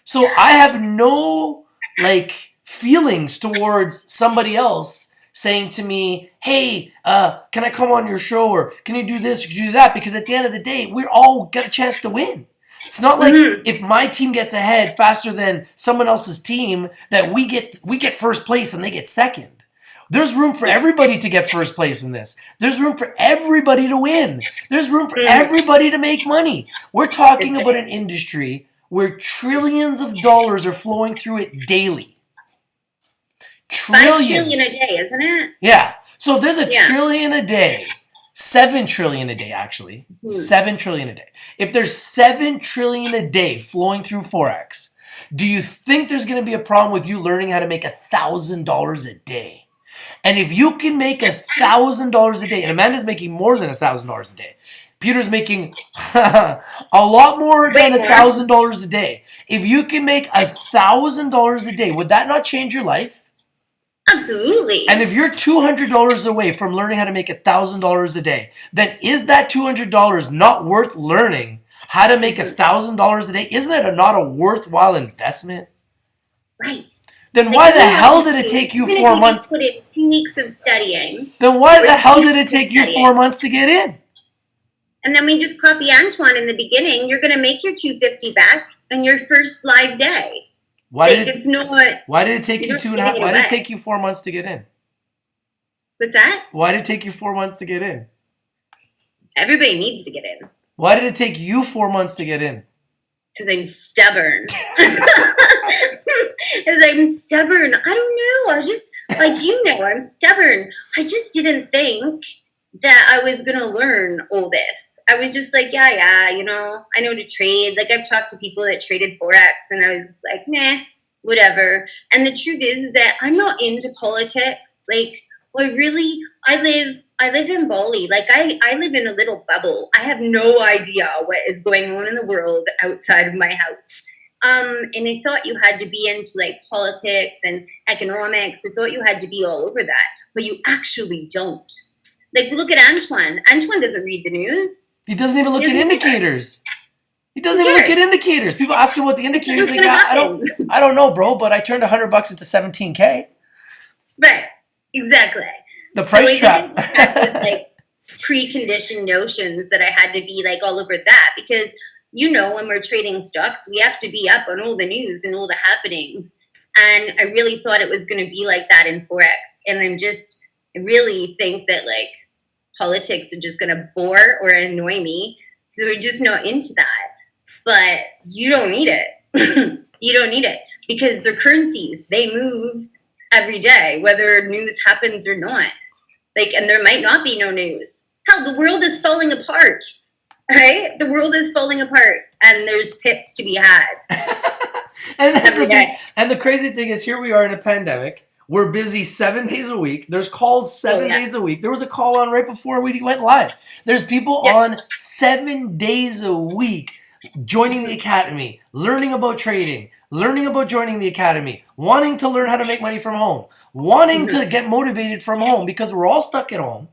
So I have no like feelings towards somebody else saying to me, hey, can I come on your show or can you do this or can you do that? Because at the end of the day, we're all got a chance to win. It's not like if my team gets ahead faster than someone else's team that we get first place and they get second. There's room for everybody to get first place in this. There's room for everybody to win. There's room for everybody to make money. We're talking about an industry where trillions of dollars are flowing through it daily. Trillions. 5 trillion a day, isn't it? Yeah. So if there's a trillion a day, 7 trillion a day actually, 7 trillion a day. If there's 7 trillion a day flowing through Forex, do you think there's going to be a problem with you learning how to make $1,000 a day? And if you can make $1,000 a day, and Amanda's making more than $1,000 a day, Peter's making a lot more than $1,000 a day. If you can make $1,000 a day, would that not change your life? Absolutely. And if you're $200 away from learning how to make $1,000 a day, then is that $200 not worth learning how to make $1,000 a day? Isn't it not a worthwhile investment? Right. Then why the hell did it take you 4 months? Put in 2 weeks of studying. Then why the hell did it take you 4 months to get in? And then we just copy Antoine in the beginning. You're going to make your $250 back on your first live day. Why did it take you 4 months to get in? What's that? Why did it take you 4 months to get in? Everybody needs to get in. Why did it take you 4 months to get in? Because I'm stubborn. Because I'm stubborn. I don't know. I do know I'm stubborn. I just didn't think that I was going to learn all this. I was just like, yeah, you know, I know to trade. Like I've talked to people that traded Forex and I was just like, nah, whatever. And the truth is that I'm not into politics. Like, well, really, I live in Bali. Like I live in a little bubble. I have no idea what is going on in the world outside of my house. And I thought you had to be into like politics and economics. I thought you had to be all over that, but you actually don't. Like, look at Antoine. Antoine doesn't read the news. He doesn't even look at indicators. He doesn't Who even look cares? at indicators. People ask him what the indicators. What's Like, gonna I don't know, bro. But I turned $100 into 17K. Right. Exactly. The price trap. I had those like preconditioned notions that I had to be like all over that because you know when we're trading stocks, we have to be up on all the news and all the happenings. And I really thought it was going to be like that in Forex. And I really think that like politics are just going to bore or annoy me. So we're just not into that. But you don't need it. You don't need it because they're currencies. They move every day, whether news happens or not. Like, and there might not be no news. Hell, the world is falling apart, right? The world is falling apart, and there's pips to be had every day. And the crazy thing is, here we are in a pandemic. We're busy 7 days a week. There's calls 7 days a week. There was a call on right before we went live. There's people on 7 days a week joining the academy, learning about trading, learning about joining the academy, wanting to learn how to make money from home, wanting to get motivated from home because we're all stuck at home.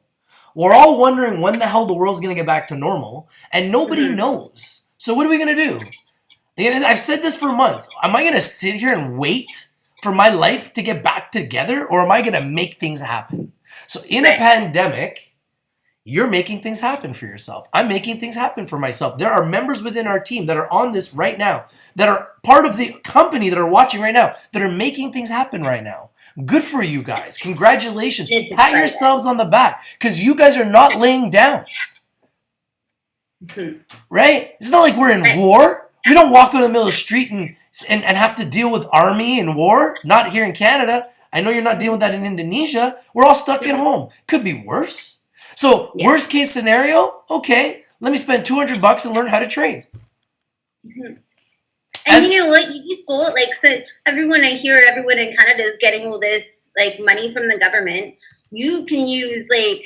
We're all wondering when the hell the world's going to get back to normal, and nobody knows. So what are we going to do? And I've said this for months. Am I going to sit here and wait for my life to get back together, or am I going to make things happen? So in a pandemic, you're making things happen for yourself. I'm making things happen for myself. There are members within our team that are on this right now, that are part of the company that are watching right now, that are making things happen right now. Good for you guys. Congratulations. Pat yourselves on the back because you guys are not laying down. Right? It's not like we're in war. We don't walk out in the middle of the street and have to deal with army and war. Not here in Canada. I know you're not dealing with that in Indonesia. We're all stuck at home. Could be worse. So worst case scenario, okay, let me spend $200 and learn how to trade. And you know what? You just go like so. Everyone in Canada is getting all this like money from the government. You can use like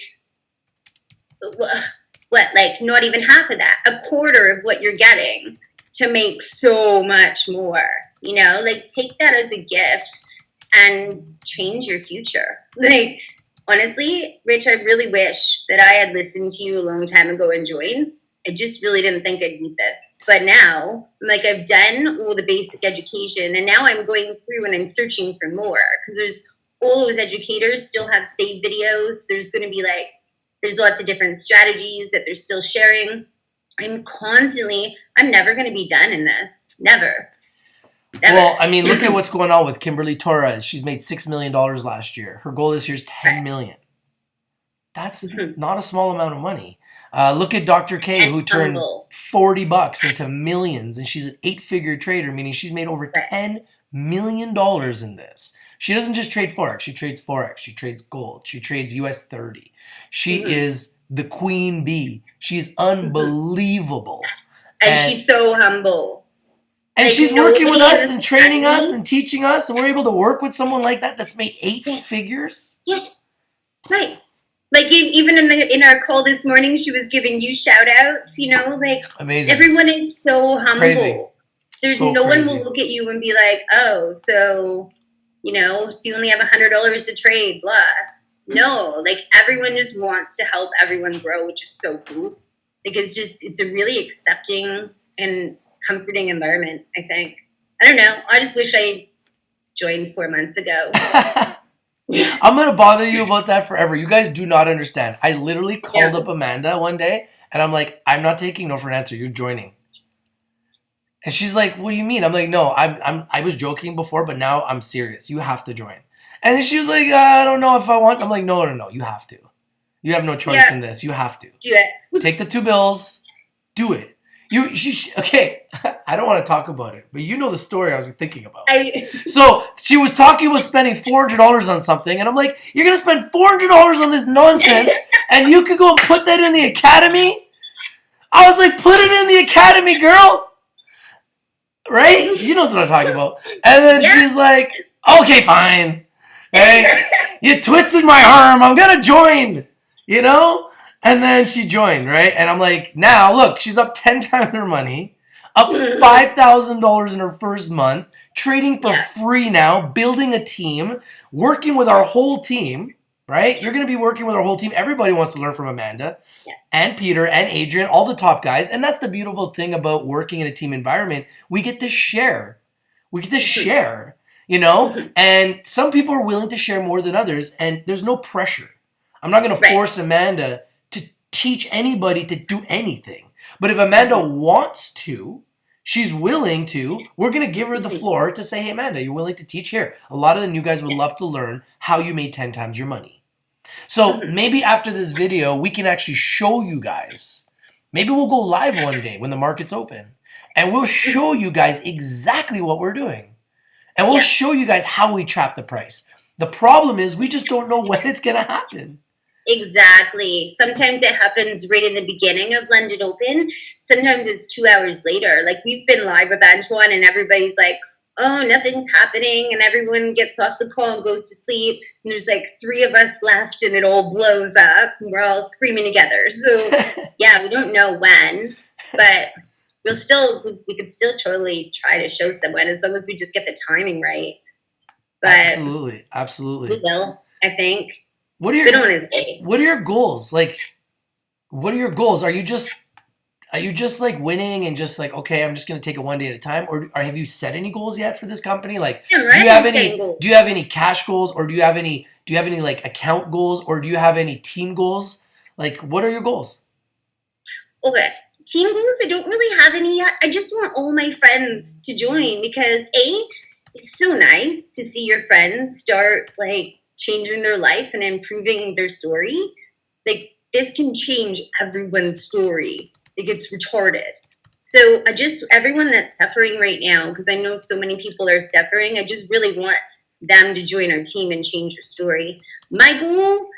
what, like not even half of that, a quarter of what you're getting to make so much more. You know, like take that as a gift and change your future. Like. Honestly, Rich, I really wish that I had listened to you a long time ago and joined. I just really didn't think I'd need this. But now, like I've done all the basic education and now I'm going through and I'm searching for more because there's all those educators still have saved videos. There's going to be like, there's lots of different strategies that they're still sharing. I'm never going to be done in this. Never. Well, I mean, look at what's going on with Kimberly Torres. She's made $6 million last year. Her goal this year is $10 million. That's not a small amount of money. Look at Dr. K, who turned $40 into millions, and she's an 8-figure trader, meaning she's made over $10 million in this. She doesn't just trade Forex. She trades Forex. She trades gold. She trades US 30. She is the queen bee. She's unbelievable. And she's so humble. And like, she's working with us and training us and teaching us, and we're able to work with someone like that that's made 8 figures. Yeah, right. Like even in our call this morning, she was giving you shout outs. You know, like amazing. Everyone is so humble. Crazy. There's no one will look at you and be like, "Oh, so so you only have $100 to trade." Blah. No, like everyone just wants to help everyone grow, which is so cool. Like it's a really accepting and comforting environment, I think. I don't know. I just wish I joined 4 months ago. I'm going to bother you about that forever. You guys do not understand. I literally called up Amanda one day and I'm like, I'm not taking no for an answer. You're joining. And she's like, what do you mean? I'm like, no, I was joking before, but now I'm serious. You have to join. And she was like, I don't know if I want. I'm like, no. You have to. You have no choice in this. You have to. Do it. Take the 2 bills. Do it. Okay, I don't want to talk about it, but you know the story I was thinking about. So she was talking about spending $400 on something, and I'm like, you're going to spend $400 on this nonsense, and you could go and put that in the academy? I was like, put it in the academy, girl. Right? She knows what I'm talking about. And then she's like, okay, fine. Right? You twisted my arm. I'm going to join. You know? And then she joined, right? And I'm like, now, look, she's up 10 times her money. up $5,000 in her first month, trading for Yeah. free now, building a team, working with our whole team, right? You're going to be working with our whole team. Everybody wants to learn from Amanda and Peter and Adrian, all the top guys. And that's the beautiful thing about working in a team environment. We get to share. We get to share, you know? And some people are willing to share more than others, and there's no pressure. I'm not going to force Amanda to teach anybody to do anything. But if Amanda wants to, she's willing to, we're going to give her the floor to say, hey, Amanda, you're willing to teach here. A lot of the new guys would love to learn how you made 10 times your money. So maybe after this video, we can actually show you guys. Maybe we'll go live one day when the market's open. And we'll show you guys exactly what we're doing. And we'll show you guys how we trap the price. The problem is we just don't know when it's going to happen. Exactly. Sometimes it happens right in the beginning of London Open. Sometimes it's 2 hours later. Like, we've been live with Antoine and everybody's like, oh, nothing's happening. And everyone gets off the call and goes to sleep. And there's like 3 of us left and it all blows up. And we're all screaming together. So yeah, we don't know when, but we could still totally try to show someone as long as we just get the timing right. But absolutely. We will, I think. What are your goals? Like, what are your goals? Are you just like winning and just like, okay, I'm just going to take it one day at a time? Or have you set any goals yet for this company? Like, do you have any cash goals, or do you have any like account goals, or do you have any team goals? Like, what are your goals? Okay. Team goals, I don't really have any yet. I just want all my friends to join because it's so nice to see your friends start like changing their life and improving their story. Like, this can change everyone's story. Like, it's retarded. So everyone that's suffering right now, because I know so many people are suffering, I just really want them to join our team and change their story. My goal,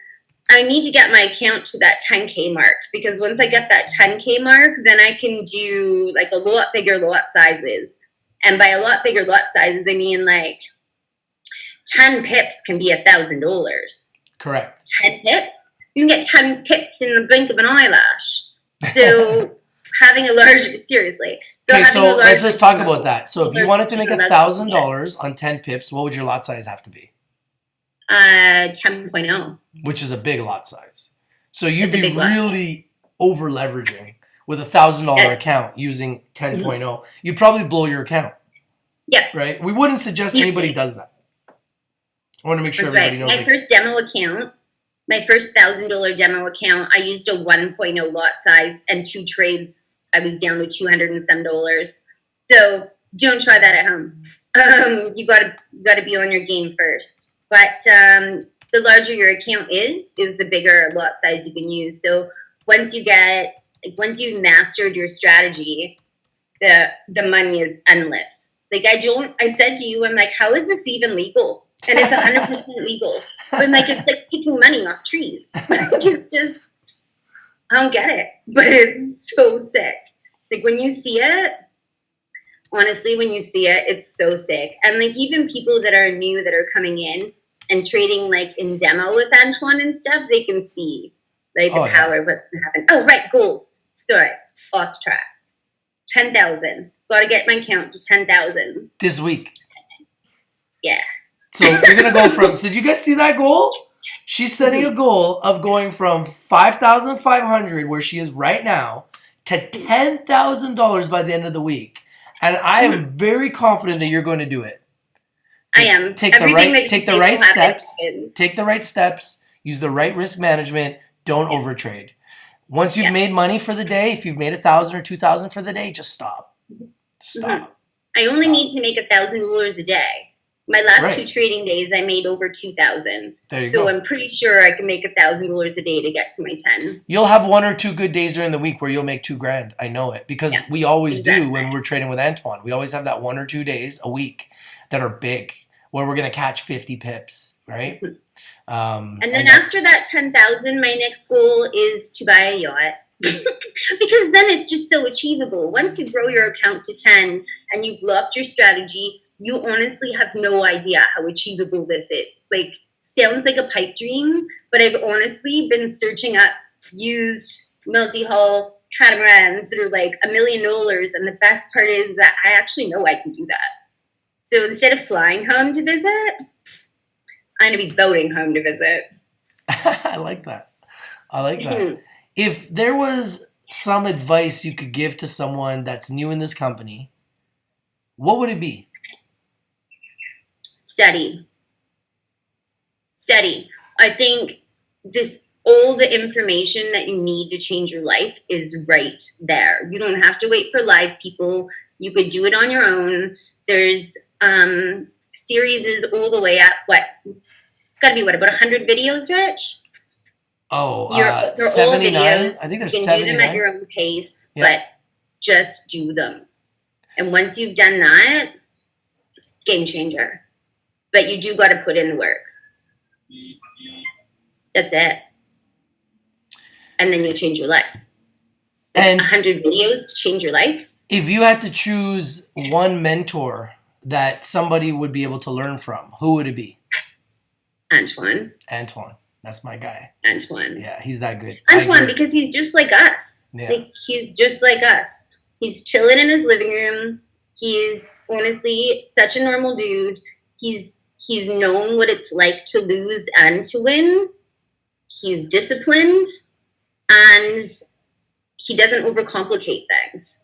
I need to get my account to that 10K mark, because once I get that 10K mark, then I can do like a lot bigger lot sizes. And by a lot bigger lot sizes, I mean like 10 pips can be $1,000. Correct. 10 pips? You can get 10 pips in the blink of an eyelash. So having a large, seriously. So let's just talk about that. So if you wanted to make $1,000 on 10 pips, what would your lot size have to be? 10.0. Which is a big lot size. So you'd be really over leveraging with $1,000 account using 10.0. You'd probably blow your account. Yeah. Right? We wouldn't suggest anybody does that. I want to make sure everybody knows. My first demo account, my first $1,000 demo account, I used a 1.0 lot size and 2 trades. I was down to $200 and some. So don't try that at home. You gotta be on your game first. But the larger your account is the bigger lot size you can use. So once you've mastered your strategy, the money is endless. Like, I said to you, I'm like, how is this even legal? And it's 100% legal. But I'm like, it's like picking money off trees. I don't get it. But it's so sick. Like, when you see it, honestly, it's so sick. And like, even people that are new that are coming in and trading like in demo with Antoine and stuff, they can see like the power of what's going to happen. Oh, right. Goals. Sorry. Lost track. 10,000. Got to get my count to 10,000. This week. Yeah. So you're going to go from, so did you guys see that goal? She's setting a goal of going from 5,500 where she is right now to $10,000 by the end of the week. And I am very confident that you're going to do it. I am. Take the right steps. Use the right risk management. Don't overtrade. Once you've made money for the day, if you've made 1,000 or 2,000 for the day, just stop. I only need to make $1,000 a day. My last 2 trading days, I made over 2,000. There you go. So I'm pretty sure I can make $1,000 a day to get to my 10. You'll have 1 or 2 good days during the week where you'll make $2,000. I know it because we always do when we're trading with Antoine. We always have that 1 or 2 days a week that are big where we're going to catch 50 pips, right? And then after that 10,000, my next goal is to buy a yacht. Because then it's just so achievable. Once you grow your account to 10 and you've locked your strategy, you honestly have no idea how achievable this is. Like, sounds like a pipe dream, but I've honestly been searching up used multi-hull catamarans that are like $1 million. And the best part is that I actually know I can do that. So instead of flying home to visit, I'm going to be boating home to visit. I like that. I like that. If there was some advice you could give to someone that's new in this company, what would it be? Study. I think all the information that you need to change your life is right there. You don't have to wait for live people. You could do it on your own. There's series all the way up. It's got to be about 100 videos, Rich? Oh, they're 79? all videos. I think there's you can 79. do them at your own pace, but just do them. And once you've done that, game changer. But you do got to put in the work. That's it. And then you change your life. And 100 videos to change your life. If you had to choose one mentor that somebody would be able to learn from, who would it be? Antoine. That's my guy. Antoine. Yeah, he's that good. Antoine, because he's just like us. Yeah. Like, he's just like us. He's chilling in his living room. He's honestly such a normal dude. He's known what it's like to lose and to win. He's disciplined, and he doesn't overcomplicate things.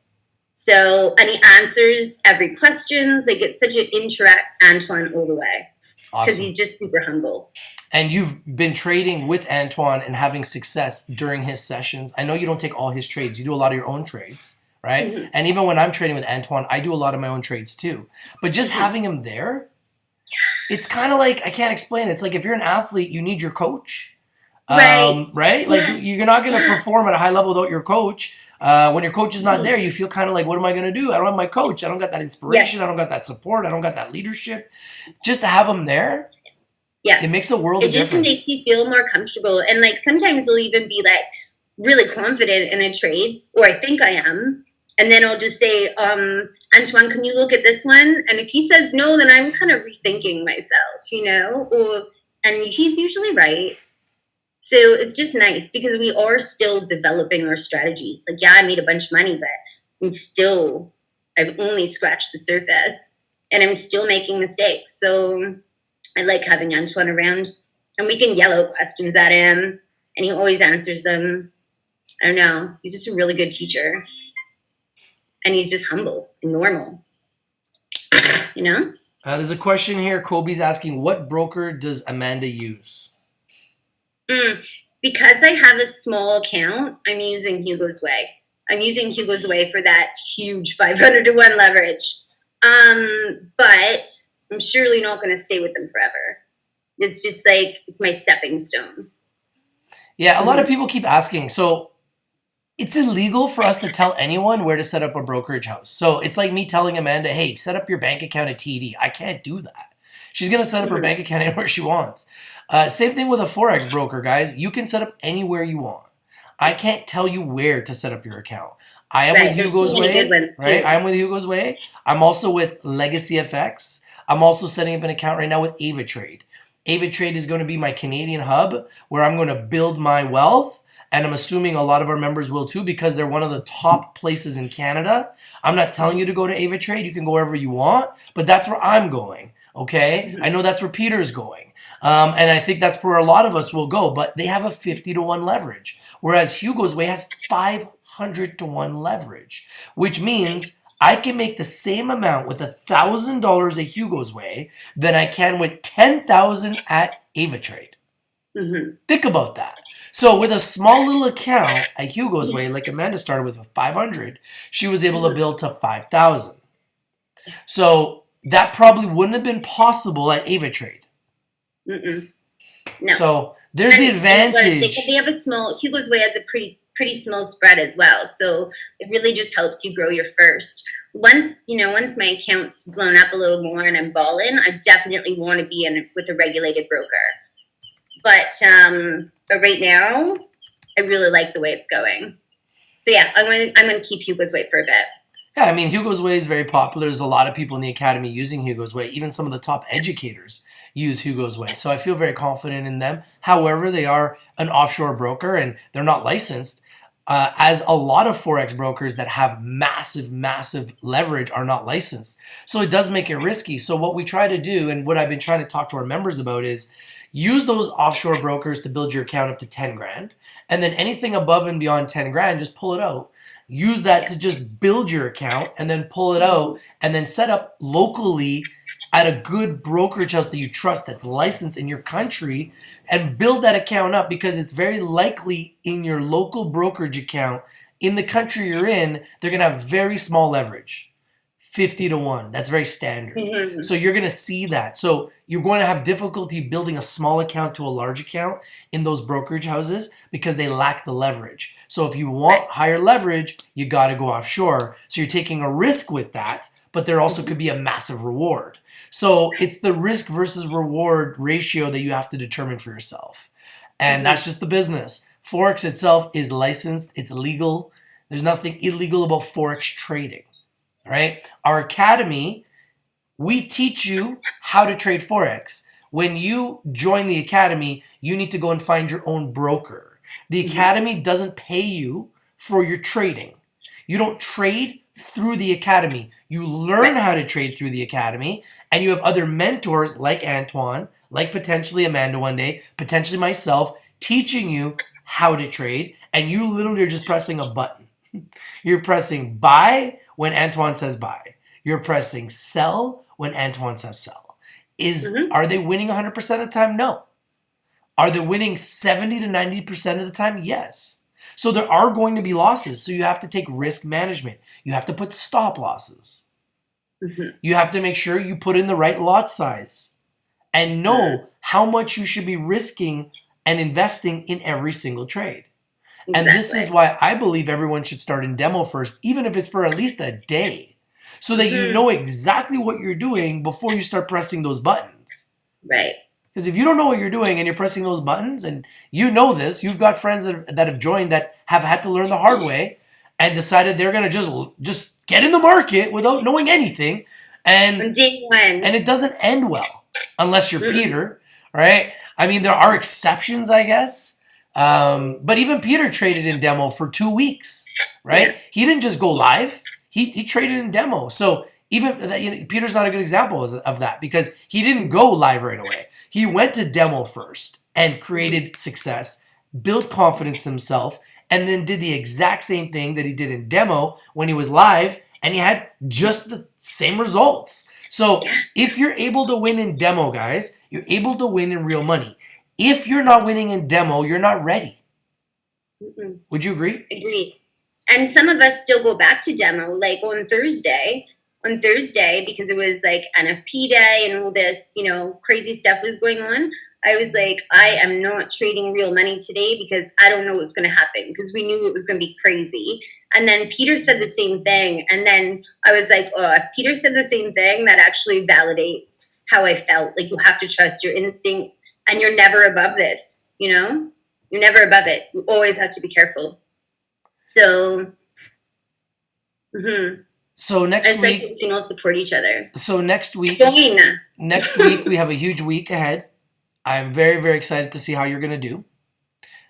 So, and he answers every question. Like, it's such an interact Antoine all the way. Because Awesome. he's just super humble. And you've been trading with Antoine and having success during his sessions. I know you don't take all his trades. You do a lot of your own trades, right? Mm-hmm. And even when I'm trading with Antoine, I do a lot of my own trades too. But just having him there, it's kind of like, I can't explain it. It's like if you're an athlete, you need your coach. Right? Like you're not going to perform at a high level without your coach. When your coach is not there, you feel kind of like, what am I going to do? I don't have my coach. I don't got that inspiration. I don't got that support. I don't got that leadership. Just to have him there, it makes a world of difference. It just makes you feel more comfortable. And like sometimes they'll even be like really confident in a trade, or I think I am. And then I'll just say, Antoine, can you look at this one? And if he says no, then I'm kind of rethinking myself, and he's usually right. So it's just nice because we are still developing our strategies. Like, I made a bunch of money, but I've only scratched the surface and I'm still making mistakes. So I like having Antoine around, and we can yell out questions at him and he always answers them. I don't know. He's just a really good teacher, and he's just humble and normal, There's a question here. Kobe's asking, what broker does Amanda use? Because I have a small account, I'm using Hugo's Way. I'm using Hugo's Way for that huge 500 to 1 leverage. But I'm surely not going to stay with them forever. It's just like, it's my stepping stone. Yeah, a lot of people keep asking. So it's illegal for us to tell anyone where to set up a brokerage house. So it's like me telling Amanda, hey, set up your bank account at TD. I can't do that. She's going to set up her bank account anywhere she wants. Same thing with a Forex broker, guys. You can set up anywhere you want. I can't tell you where to set up your account. I am with Hugo's Way, right? I'm with Hugo's Way. I'm also with Legacy FX. I'm also setting up an account right now with AvaTrade. AvaTrade is going to be my Canadian hub where I'm going to build my wealth. And I'm assuming a lot of our members will too, because they're one of the top places in Canada. I'm not telling you to go to AvaTrade. You can go wherever you want, but that's where I'm going. Okay? I know that's where Peter's going. And I think that's where a lot of us will go, but they have a 50 to 1 leverage. Whereas Hugo's Way has 500 to 1 leverage, which means I can make the same amount with $1,000 at Hugo's Way than I can with $10,000 at AvaTrade. Think about that. So with a small little account at Hugo's Way, like Amanda started with 500, she was able to build to 5,000. So that probably wouldn't have been possible at AvaTrade. No. So there's the advantage. They have a small, Hugo's Way has a pretty small spread as well. So it really just helps you grow your first. Once my account's blown up a little more and I'm balling, I definitely want to be in with a regulated broker. But right now, I really like the way it's going. So yeah, I'm gonna keep Hugo's Way for a bit. Yeah, I mean, Hugo's Way is very popular. There's a lot of people in the academy using Hugo's Way. Even some of the top educators use Hugo's Way. So I feel very confident in them. However, they are an offshore broker and they're not licensed. as a lot of Forex brokers that have massive leverage are not licensed. So it does make it risky. So what we try to do, and what I've been trying to talk to our members about, is use those offshore brokers to build your account up to 10 grand. And then anything above and beyond 10 grand, just pull it out. Use that to just build your account and then pull it out and then set up locally at a good brokerage house that you trust, that's licensed in your country, and build that account up, because it's very likely in your local brokerage account in the country you're in, they're going to have very small leverage. 50 to 1. That's very standard. Mm-hmm. So you're going to see that. So you're going to have difficulty building a small account to a large account in those brokerage houses because they lack the leverage. So if you want higher leverage, you got to go offshore. So you're taking a risk with that, but there also could be a massive reward. So it's the risk versus reward ratio that you have to determine for yourself. And that's just the business. Forex itself is licensed. It's legal. There's nothing illegal about Forex trading. All right. Our academy, we teach you how to trade Forex. When you join the academy, you need to go and find your own broker. The academy doesn't pay you for your trading. You don't trade through the academy. You learn how to trade through the academy, and you have other mentors like Antoine, like potentially Amanda one day, potentially myself, teaching you how to trade, and you literally are just pressing a button. You're pressing buy when Antoine says buy. You're pressing sell when Antoine says sell. Are they winning 100% of the time? No. Are they winning 70 to 90% of the time? Yes. So there are going to be losses. So you have to take risk management. You have to put stop losses. You have to make sure you put in the right lot size and know how much you should be risking and investing in every single trade. And this is why I believe everyone should start in demo first, even if it's for at least a day, so that you know exactly what you're doing before you start pressing those buttons. Right. Because if you don't know what you're doing and you're pressing those buttons, and you know this, you've got friends that have joined that have had to learn the hard way and decided they're going to just get in the market without knowing anything. And day one. And it doesn't end well unless you're Peter, right? I mean, there are exceptions, I guess. But even Peter traded in demo for 2 weeks, right? Yeah. He didn't just go live. He traded in demo. So even Peter's not a good example of that, because he didn't go live right away. He went to demo first and created success, built confidence in himself, and then did the exact same thing that he did in demo when he was live, and he had just the same results. So if you're able to win in demo, guys, you're able to win in real money. If you're not winning in demo, you're not ready. Would you agree? Agree. And some of us still go back to demo, like on Thursday, because it was like NFP day and all this, crazy stuff was going on. I was like, I am not trading real money today because I don't know what's going to happen, because we knew it was going to be crazy. And then Peter said the same thing. And then I was like, oh, if Peter said the same thing, that actually validates how I felt. Like, you have to trust your instincts, and you're never above this, You're never above it. You always have to be careful. So, So next week, we can all support each other. So next week we have a huge week ahead. I'm very, very excited to see how you're going to do.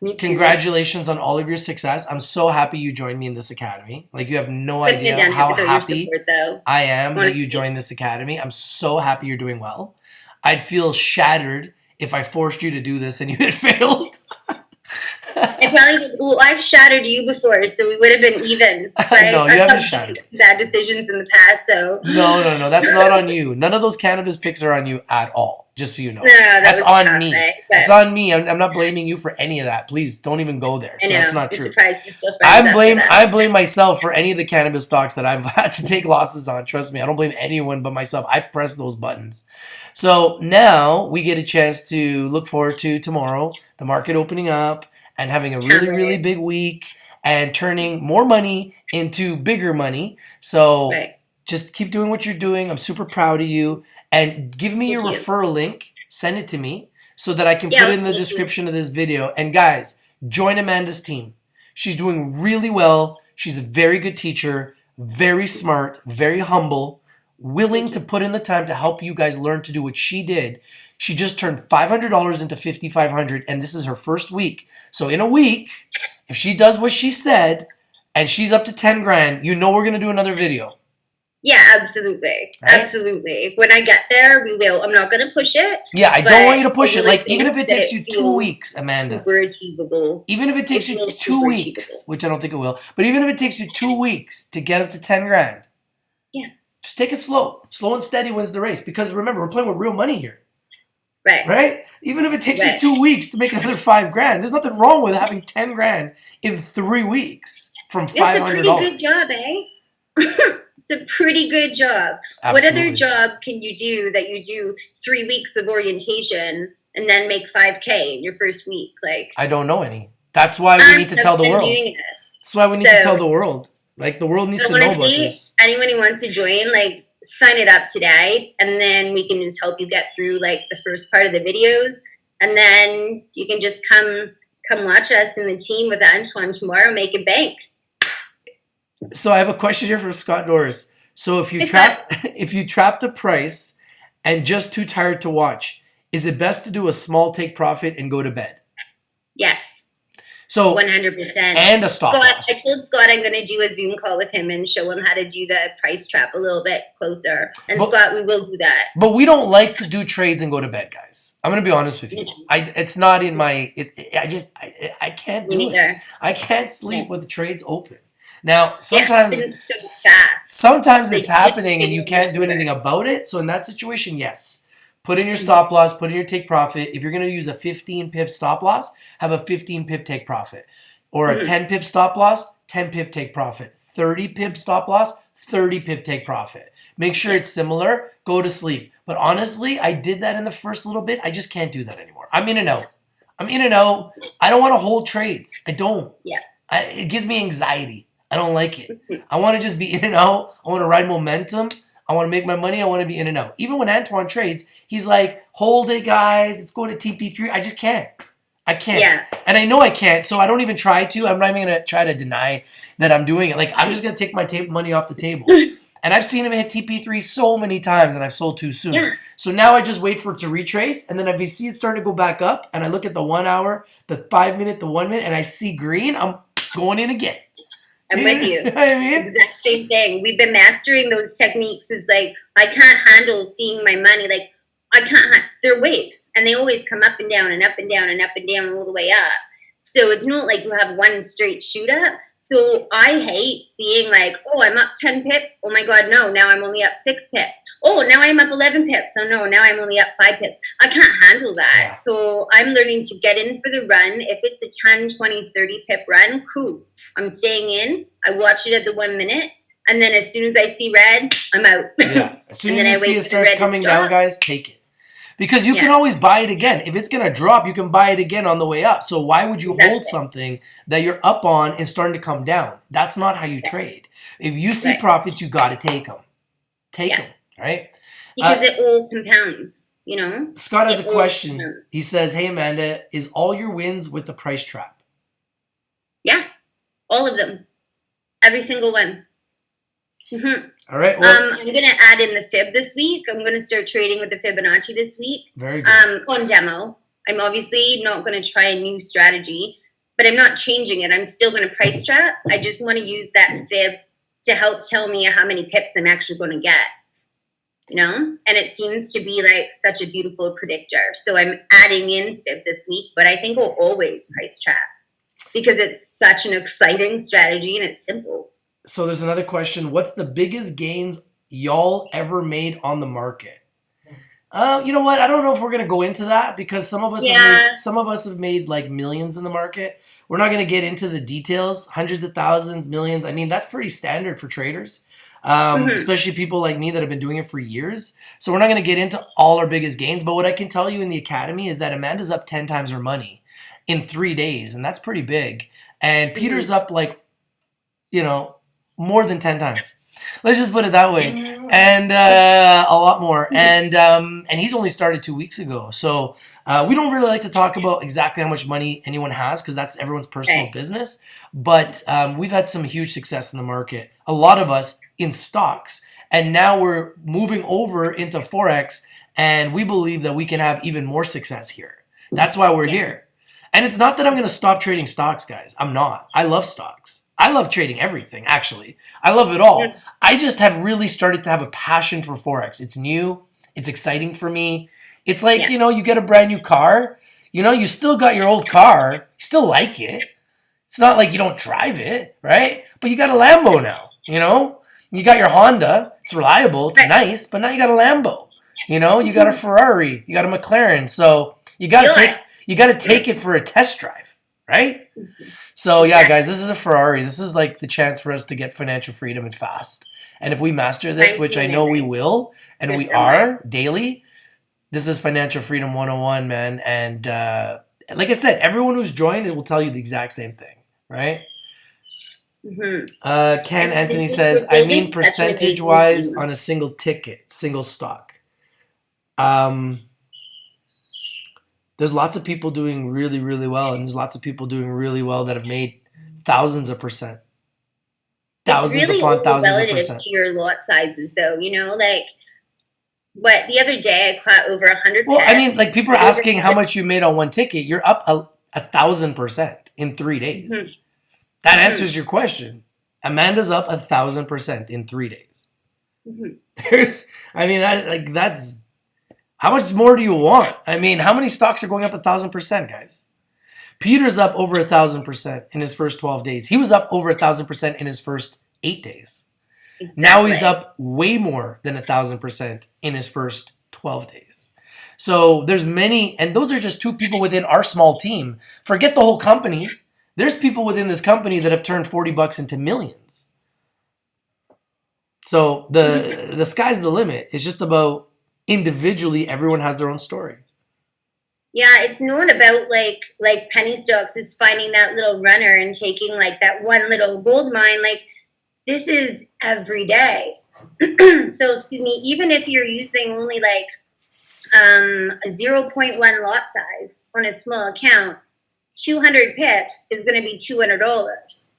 Me too. Congratulations on all of your success. I'm so happy you joined me in this academy. Like, you have no idea how happy I am that you joined this academy. I'm so happy you're doing well. I'd feel shattered if I forced you to do this and you had failed. I probably did. Well, I've shattered you before, so we would have been even. Right? No, you haven't shattered. Bad decisions in the past, so. No. That's not on you. None of those cannabis picks are on you at all. Just so you know. No, that's on me. That's on me. I'm not blaming you for any of that. Please don't even go there. So that's not true. I blame myself for any of the cannabis stocks that I've had to take losses on. Trust me, I don't blame anyone but myself. I press those buttons. So now we get a chance to look forward to tomorrow, the market opening up and having a really, really big week and turning more money into bigger money. So just keep doing what you're doing. I'm super proud of you. And give me your referral link. Send it to me so that I can put it in the description of this video. And guys, join Amanda's team. She's doing really well. She's a very good teacher, very smart, very humble, willing to put in the time to help you guys learn to do what she did. She just turned $500 into $5,500, and this is her first week. So in a week, If she does what she said and she's up to 10 grand, you know we're going to do another video. Yeah, absolutely. Right? Absolutely. When I get there, we will. I'm not going to push it. Yeah, I don't want you to push I it. really Like, even if it think takes that you it 2 feels weeks, Amanda. super achievable. Even if it takes you 2 weeks, which I don't think it will, but even if it takes you 2 weeks to get up to 10 grand, yeah, just take it slow. Slow and steady wins the race. Because remember, we're playing with real money here. right. Right? Even if it takes you Right. 2 weeks to make another 5 grand, there's nothing wrong with having 10 grand in 3 weeks from $500. It's a pretty good job, eh? It's a pretty good job. Absolutely. What other job can you do that you do 3 weeks of orientation and then make 5K in your first week? Like, I don't know any. That's why we need to tell the world. That's why we need to tell the world. Like, the world needs to know about this. Anyone who wants to join, like, sign it up today, and then we can just help you get through, like, the first part of the videos, and then you can just come watch us and the team with Antoine tomorrow make a bank. So I have a question here from Scott Norris. So if you trap the price and just too tired to watch, is it best to do a small take profit and go to bed? Yes. So 100%. And a stop loss. I told Scott I'm going to do a Zoom call with him and show him how to do the price trap a little bit closer. And Scott, we will do that. But we don't like to do trades and go to bed, guys. I'm going to be honest with you. It's not in my. I can't do it. I can't sleep with the trades open. Now, sometimes it's happening and you can't do anything about it. So in that situation, yes. Put in your stop loss, put in your take profit. If you're going to use a 15 pip stop loss, have a 15 pip take profit. Or a 10 pip stop loss, 10 pip take profit. 30 pip stop loss, 30 pip take profit. Make sure it's similar. Go to sleep. But honestly, I did that in the first little bit. I just can't do that anymore. I'm in and out. I don't want to hold trades. I don't. Yeah. It gives me anxiety. I don't like it. I want to just be in and out. I want to ride momentum. I want to make my money. I want to be in and out. Even when Antoine trades, he's like, hold it, guys. Let's go to TP3. I just can't. I can't. Yeah. And I know I can't, so I don't even try to. I'm not even going to try to deny that I'm doing it. Like, I'm just going to take my money off the table. And I've seen him hit TP3 so many times, and I've sold too soon. Yeah. So now I just wait for it to retrace, and then if you see it starting to go back up, and I look at the 1 hour, the 5 minute, the 1 minute, and I see green, I'm going in again. I'm with you. You know what I mean? Exact same thing. We've been mastering those techniques. It's like, I can't handle seeing my money. Like, I can't. They're waves, and they always come up and down and up and down and up and down all the way up. So it's not like you have one straight shoot up. So I hate seeing like, oh, I'm up 10 pips. Oh my God, no, now I'm only up 6 pips. Oh, now I'm up 11 pips. Oh no, now I'm only up 5 pips. I can't handle that. Yeah. So I'm learning to get in for the run. If it's a 10, 20, 30 pip run, cool. I'm staying in. I watch it at the 1 minute. And then as soon as I see red, I'm out. Yeah. As soon as you see it starts coming down, guys, take it. Because you can always buy it again. If it's going to drop, you can buy it again on the way up. So why would you hold something that you're up on and starting to come down? That's not how you trade. If you see profits, you got to take them. Take them, right? Because it all compounds, you know? Scott has a question. He says, hey, Amanda, is all your wins with the price trap? Yeah, all of them. Every single one. Mm-hmm. All right. Well, I'm going to add in the fib this week. I'm going to start trading with the Fibonacci this week. Very good. On demo. I'm obviously not going to try a new strategy, but I'm not changing it. I'm still going to price trap. I just want to use that fib to help tell me how many pips I'm actually going to get. You know? And it seems to be like such a beautiful predictor. So I'm adding in fib this week, but I think we'll always price trap because it's such an exciting strategy and it's simple. So there's another question. What's the biggest gains y'all ever made on the market? You know what? I don't know if we're going to go into that because some of us have made like millions in the market. We're not going to get into the details, hundreds of thousands, millions. I mean, that's pretty standard for traders, especially people like me that have been doing it for years. So we're not going to get into all our biggest gains. But what I can tell you in the academy is that Amanda's up 10 times her money in 3 days, and that's pretty big. And Peter's up like, more than 10 times. Let's just put it that way. And a lot more. And he's only started 2 weeks ago. So we don't really like to talk about exactly how much money anyone has because that's everyone's personal business. But we've had some huge success in the market. A lot of us in stocks. And now we're moving over into Forex. And we believe that we can have even more success here. That's why we're here. And it's not that I'm going to stop trading stocks, guys. I'm not. I love stocks. I love trading everything, actually. I love it all. I just have really started to have a passion for Forex. It's new. It's exciting for me. It's like, you know, you get a brand new car. You know, you still got your old car. You still like it. It's not like you don't drive it, right? But you got a Lambo now, you know? You got your Honda. It's reliable. It's nice. But now you got a Lambo. You know, you got a Ferrari. You got a McLaren. So you got to take it for a test drive, right? So yeah, guys, this is a Ferrari. This is like the chance for us to get financial freedom and fast. And if we master this, which I know we will, and we are daily, this is financial freedom 101, man. And like I said, everyone who's joined, it will tell you the exact same thing, right? Ken Anthony says, I mean percentage-wise on a single ticket, single stock. There's lots of people doing really, really well, and there's lots of people doing really well that have made thousands of percent. Thousands upon thousands of percent. To your lot sizes, though, you know, like what the other day I caught over 100. Well, I mean, like people are asking how much you made on one ticket. You're up 1,000% in 3 days. That answers your question. Amanda's up 1,000% in 3 days. That's. How much more do you want? I mean, how many stocks are going up 1,000%, guys? Peter's up over 1,000% in his first 12 days. He was up over 1,000% in his first 8 days. Exactly. Now he's up way more than 1,000% in his first 12 days. So there's many, and those are just 2 people within our small team. Forget the whole company. There's people within this company that have turned $40 into millions. So the sky's the limit. It's just about individually, everyone has their own story. Yeah, it's not about like penny stocks is finding that little runner and taking like that one little gold mine. Like this is every day. So excuse me, even if you're using only like a 0.1 lot size on a small account, 200 pips is going to be $200.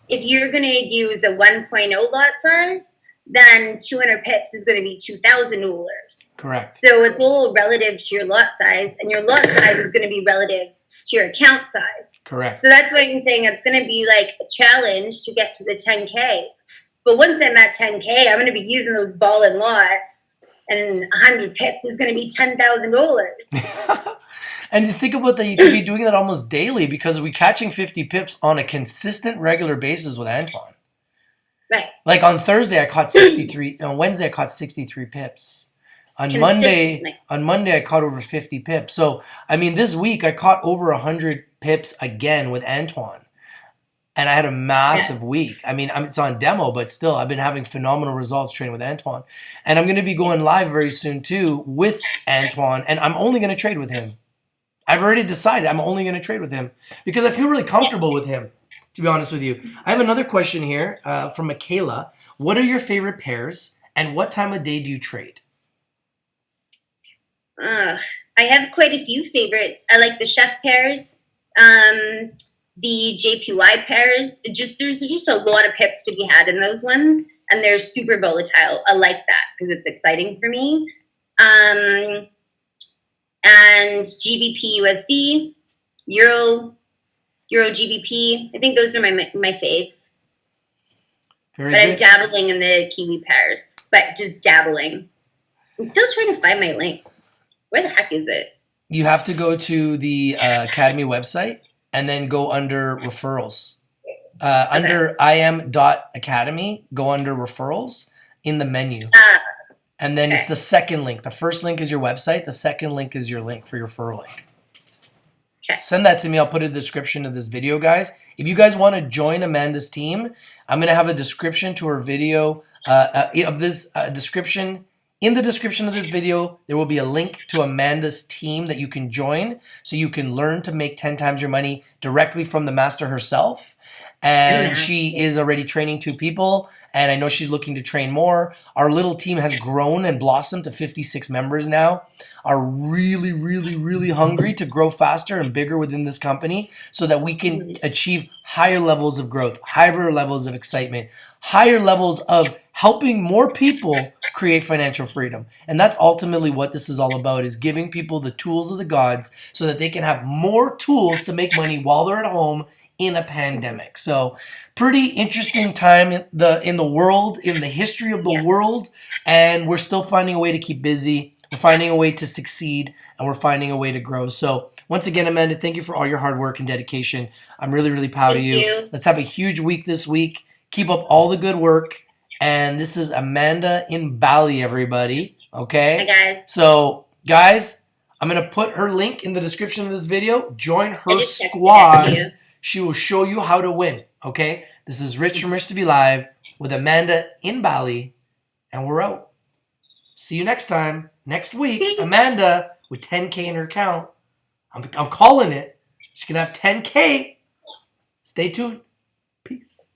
If you're going to use a 1.0 lot size, then 200 pips is going to be $2,000. Correct. So it's all relative to your lot size, and your lot size is going to be relative to your account size. Correct. So that's what I'm saying. It's going to be like a challenge to get to the 10K. But once I'm at 10K, I'm going to be using those ball and lots, and 100 pips is going to be $10,000. And to think about that, you could be doing that almost daily because we're catching 50 pips on a consistent, regular basis with Antoine. Right. Like on Thursday, I caught 63. On Wednesday, I caught 63 pips. On Monday, I caught over 50 pips. So, I mean, this week I caught over 100 pips again with Antoine, and I had a massive week. I mean, it's on demo, but still, I've been having phenomenal results training with Antoine, and I'm going to be going live very soon too with Antoine, and I'm only going to trade with him. I've already decided I'm only going to trade with him because I feel really comfortable with him. To be honest with you, I have another question here from Michaela. What are your favorite pairs, and what time of day do you trade? I have quite a few favorites. I like the chef pairs, the JPY pairs. There's just a lot of pips to be had in those ones, and they're super volatile. I like that because it's exciting for me. And GBP USD, Euro GBP. I think those are my faves. Very good. I'm dabbling in the Kiwi pairs, but just dabbling. I'm still trying to find my link. Where the heck is it? You have to go to the Academy website and then go under referrals. Under im.academy, go under referrals in the menu. And then it's the second link. The first link is your website. The second link is your link for your referral link. Okay. Send that to me. I'll put it in the description of this video, guys. If you guys want to join Amanda's team, I'm going to have a description to her video of this description. In the description of this video, there will be a link to Amanda's team that you can join so you can learn to make 10 times your money directly from the master herself. And she is already training 2 people, and I know she's looking to train more. Our little team has grown and blossomed to 56 members now, are really, really, really hungry to grow faster and bigger within this company so that we can achieve higher levels of growth, higher levels of excitement, higher levels of helping more people create financial freedom. And that's ultimately what this is all about, is giving people the tools of the gods so that they can have more tools to make money while they're at home in a pandemic. So pretty interesting time in the world, in the history of the world, and we're still finding a way to keep busy. We're finding a way to succeed, and we're finding a way to grow. So once again, Amanda, thank you for all your hard work and dedication. I'm really, really proud of you. Let's have a huge week this week. Keep up all the good work. And this is Amanda in Bali, everybody. Okay? Hi, guys. So, guys, I'm going to put her link in the description of this video. Join her squad. She will show you how to win. Okay? This is Rich from Rich to Be Live with Amanda in Bali. And we're out. See you next time. Next week, Amanda with 10K in her account. I'm calling it. She's going to have 10K. Stay tuned. Peace.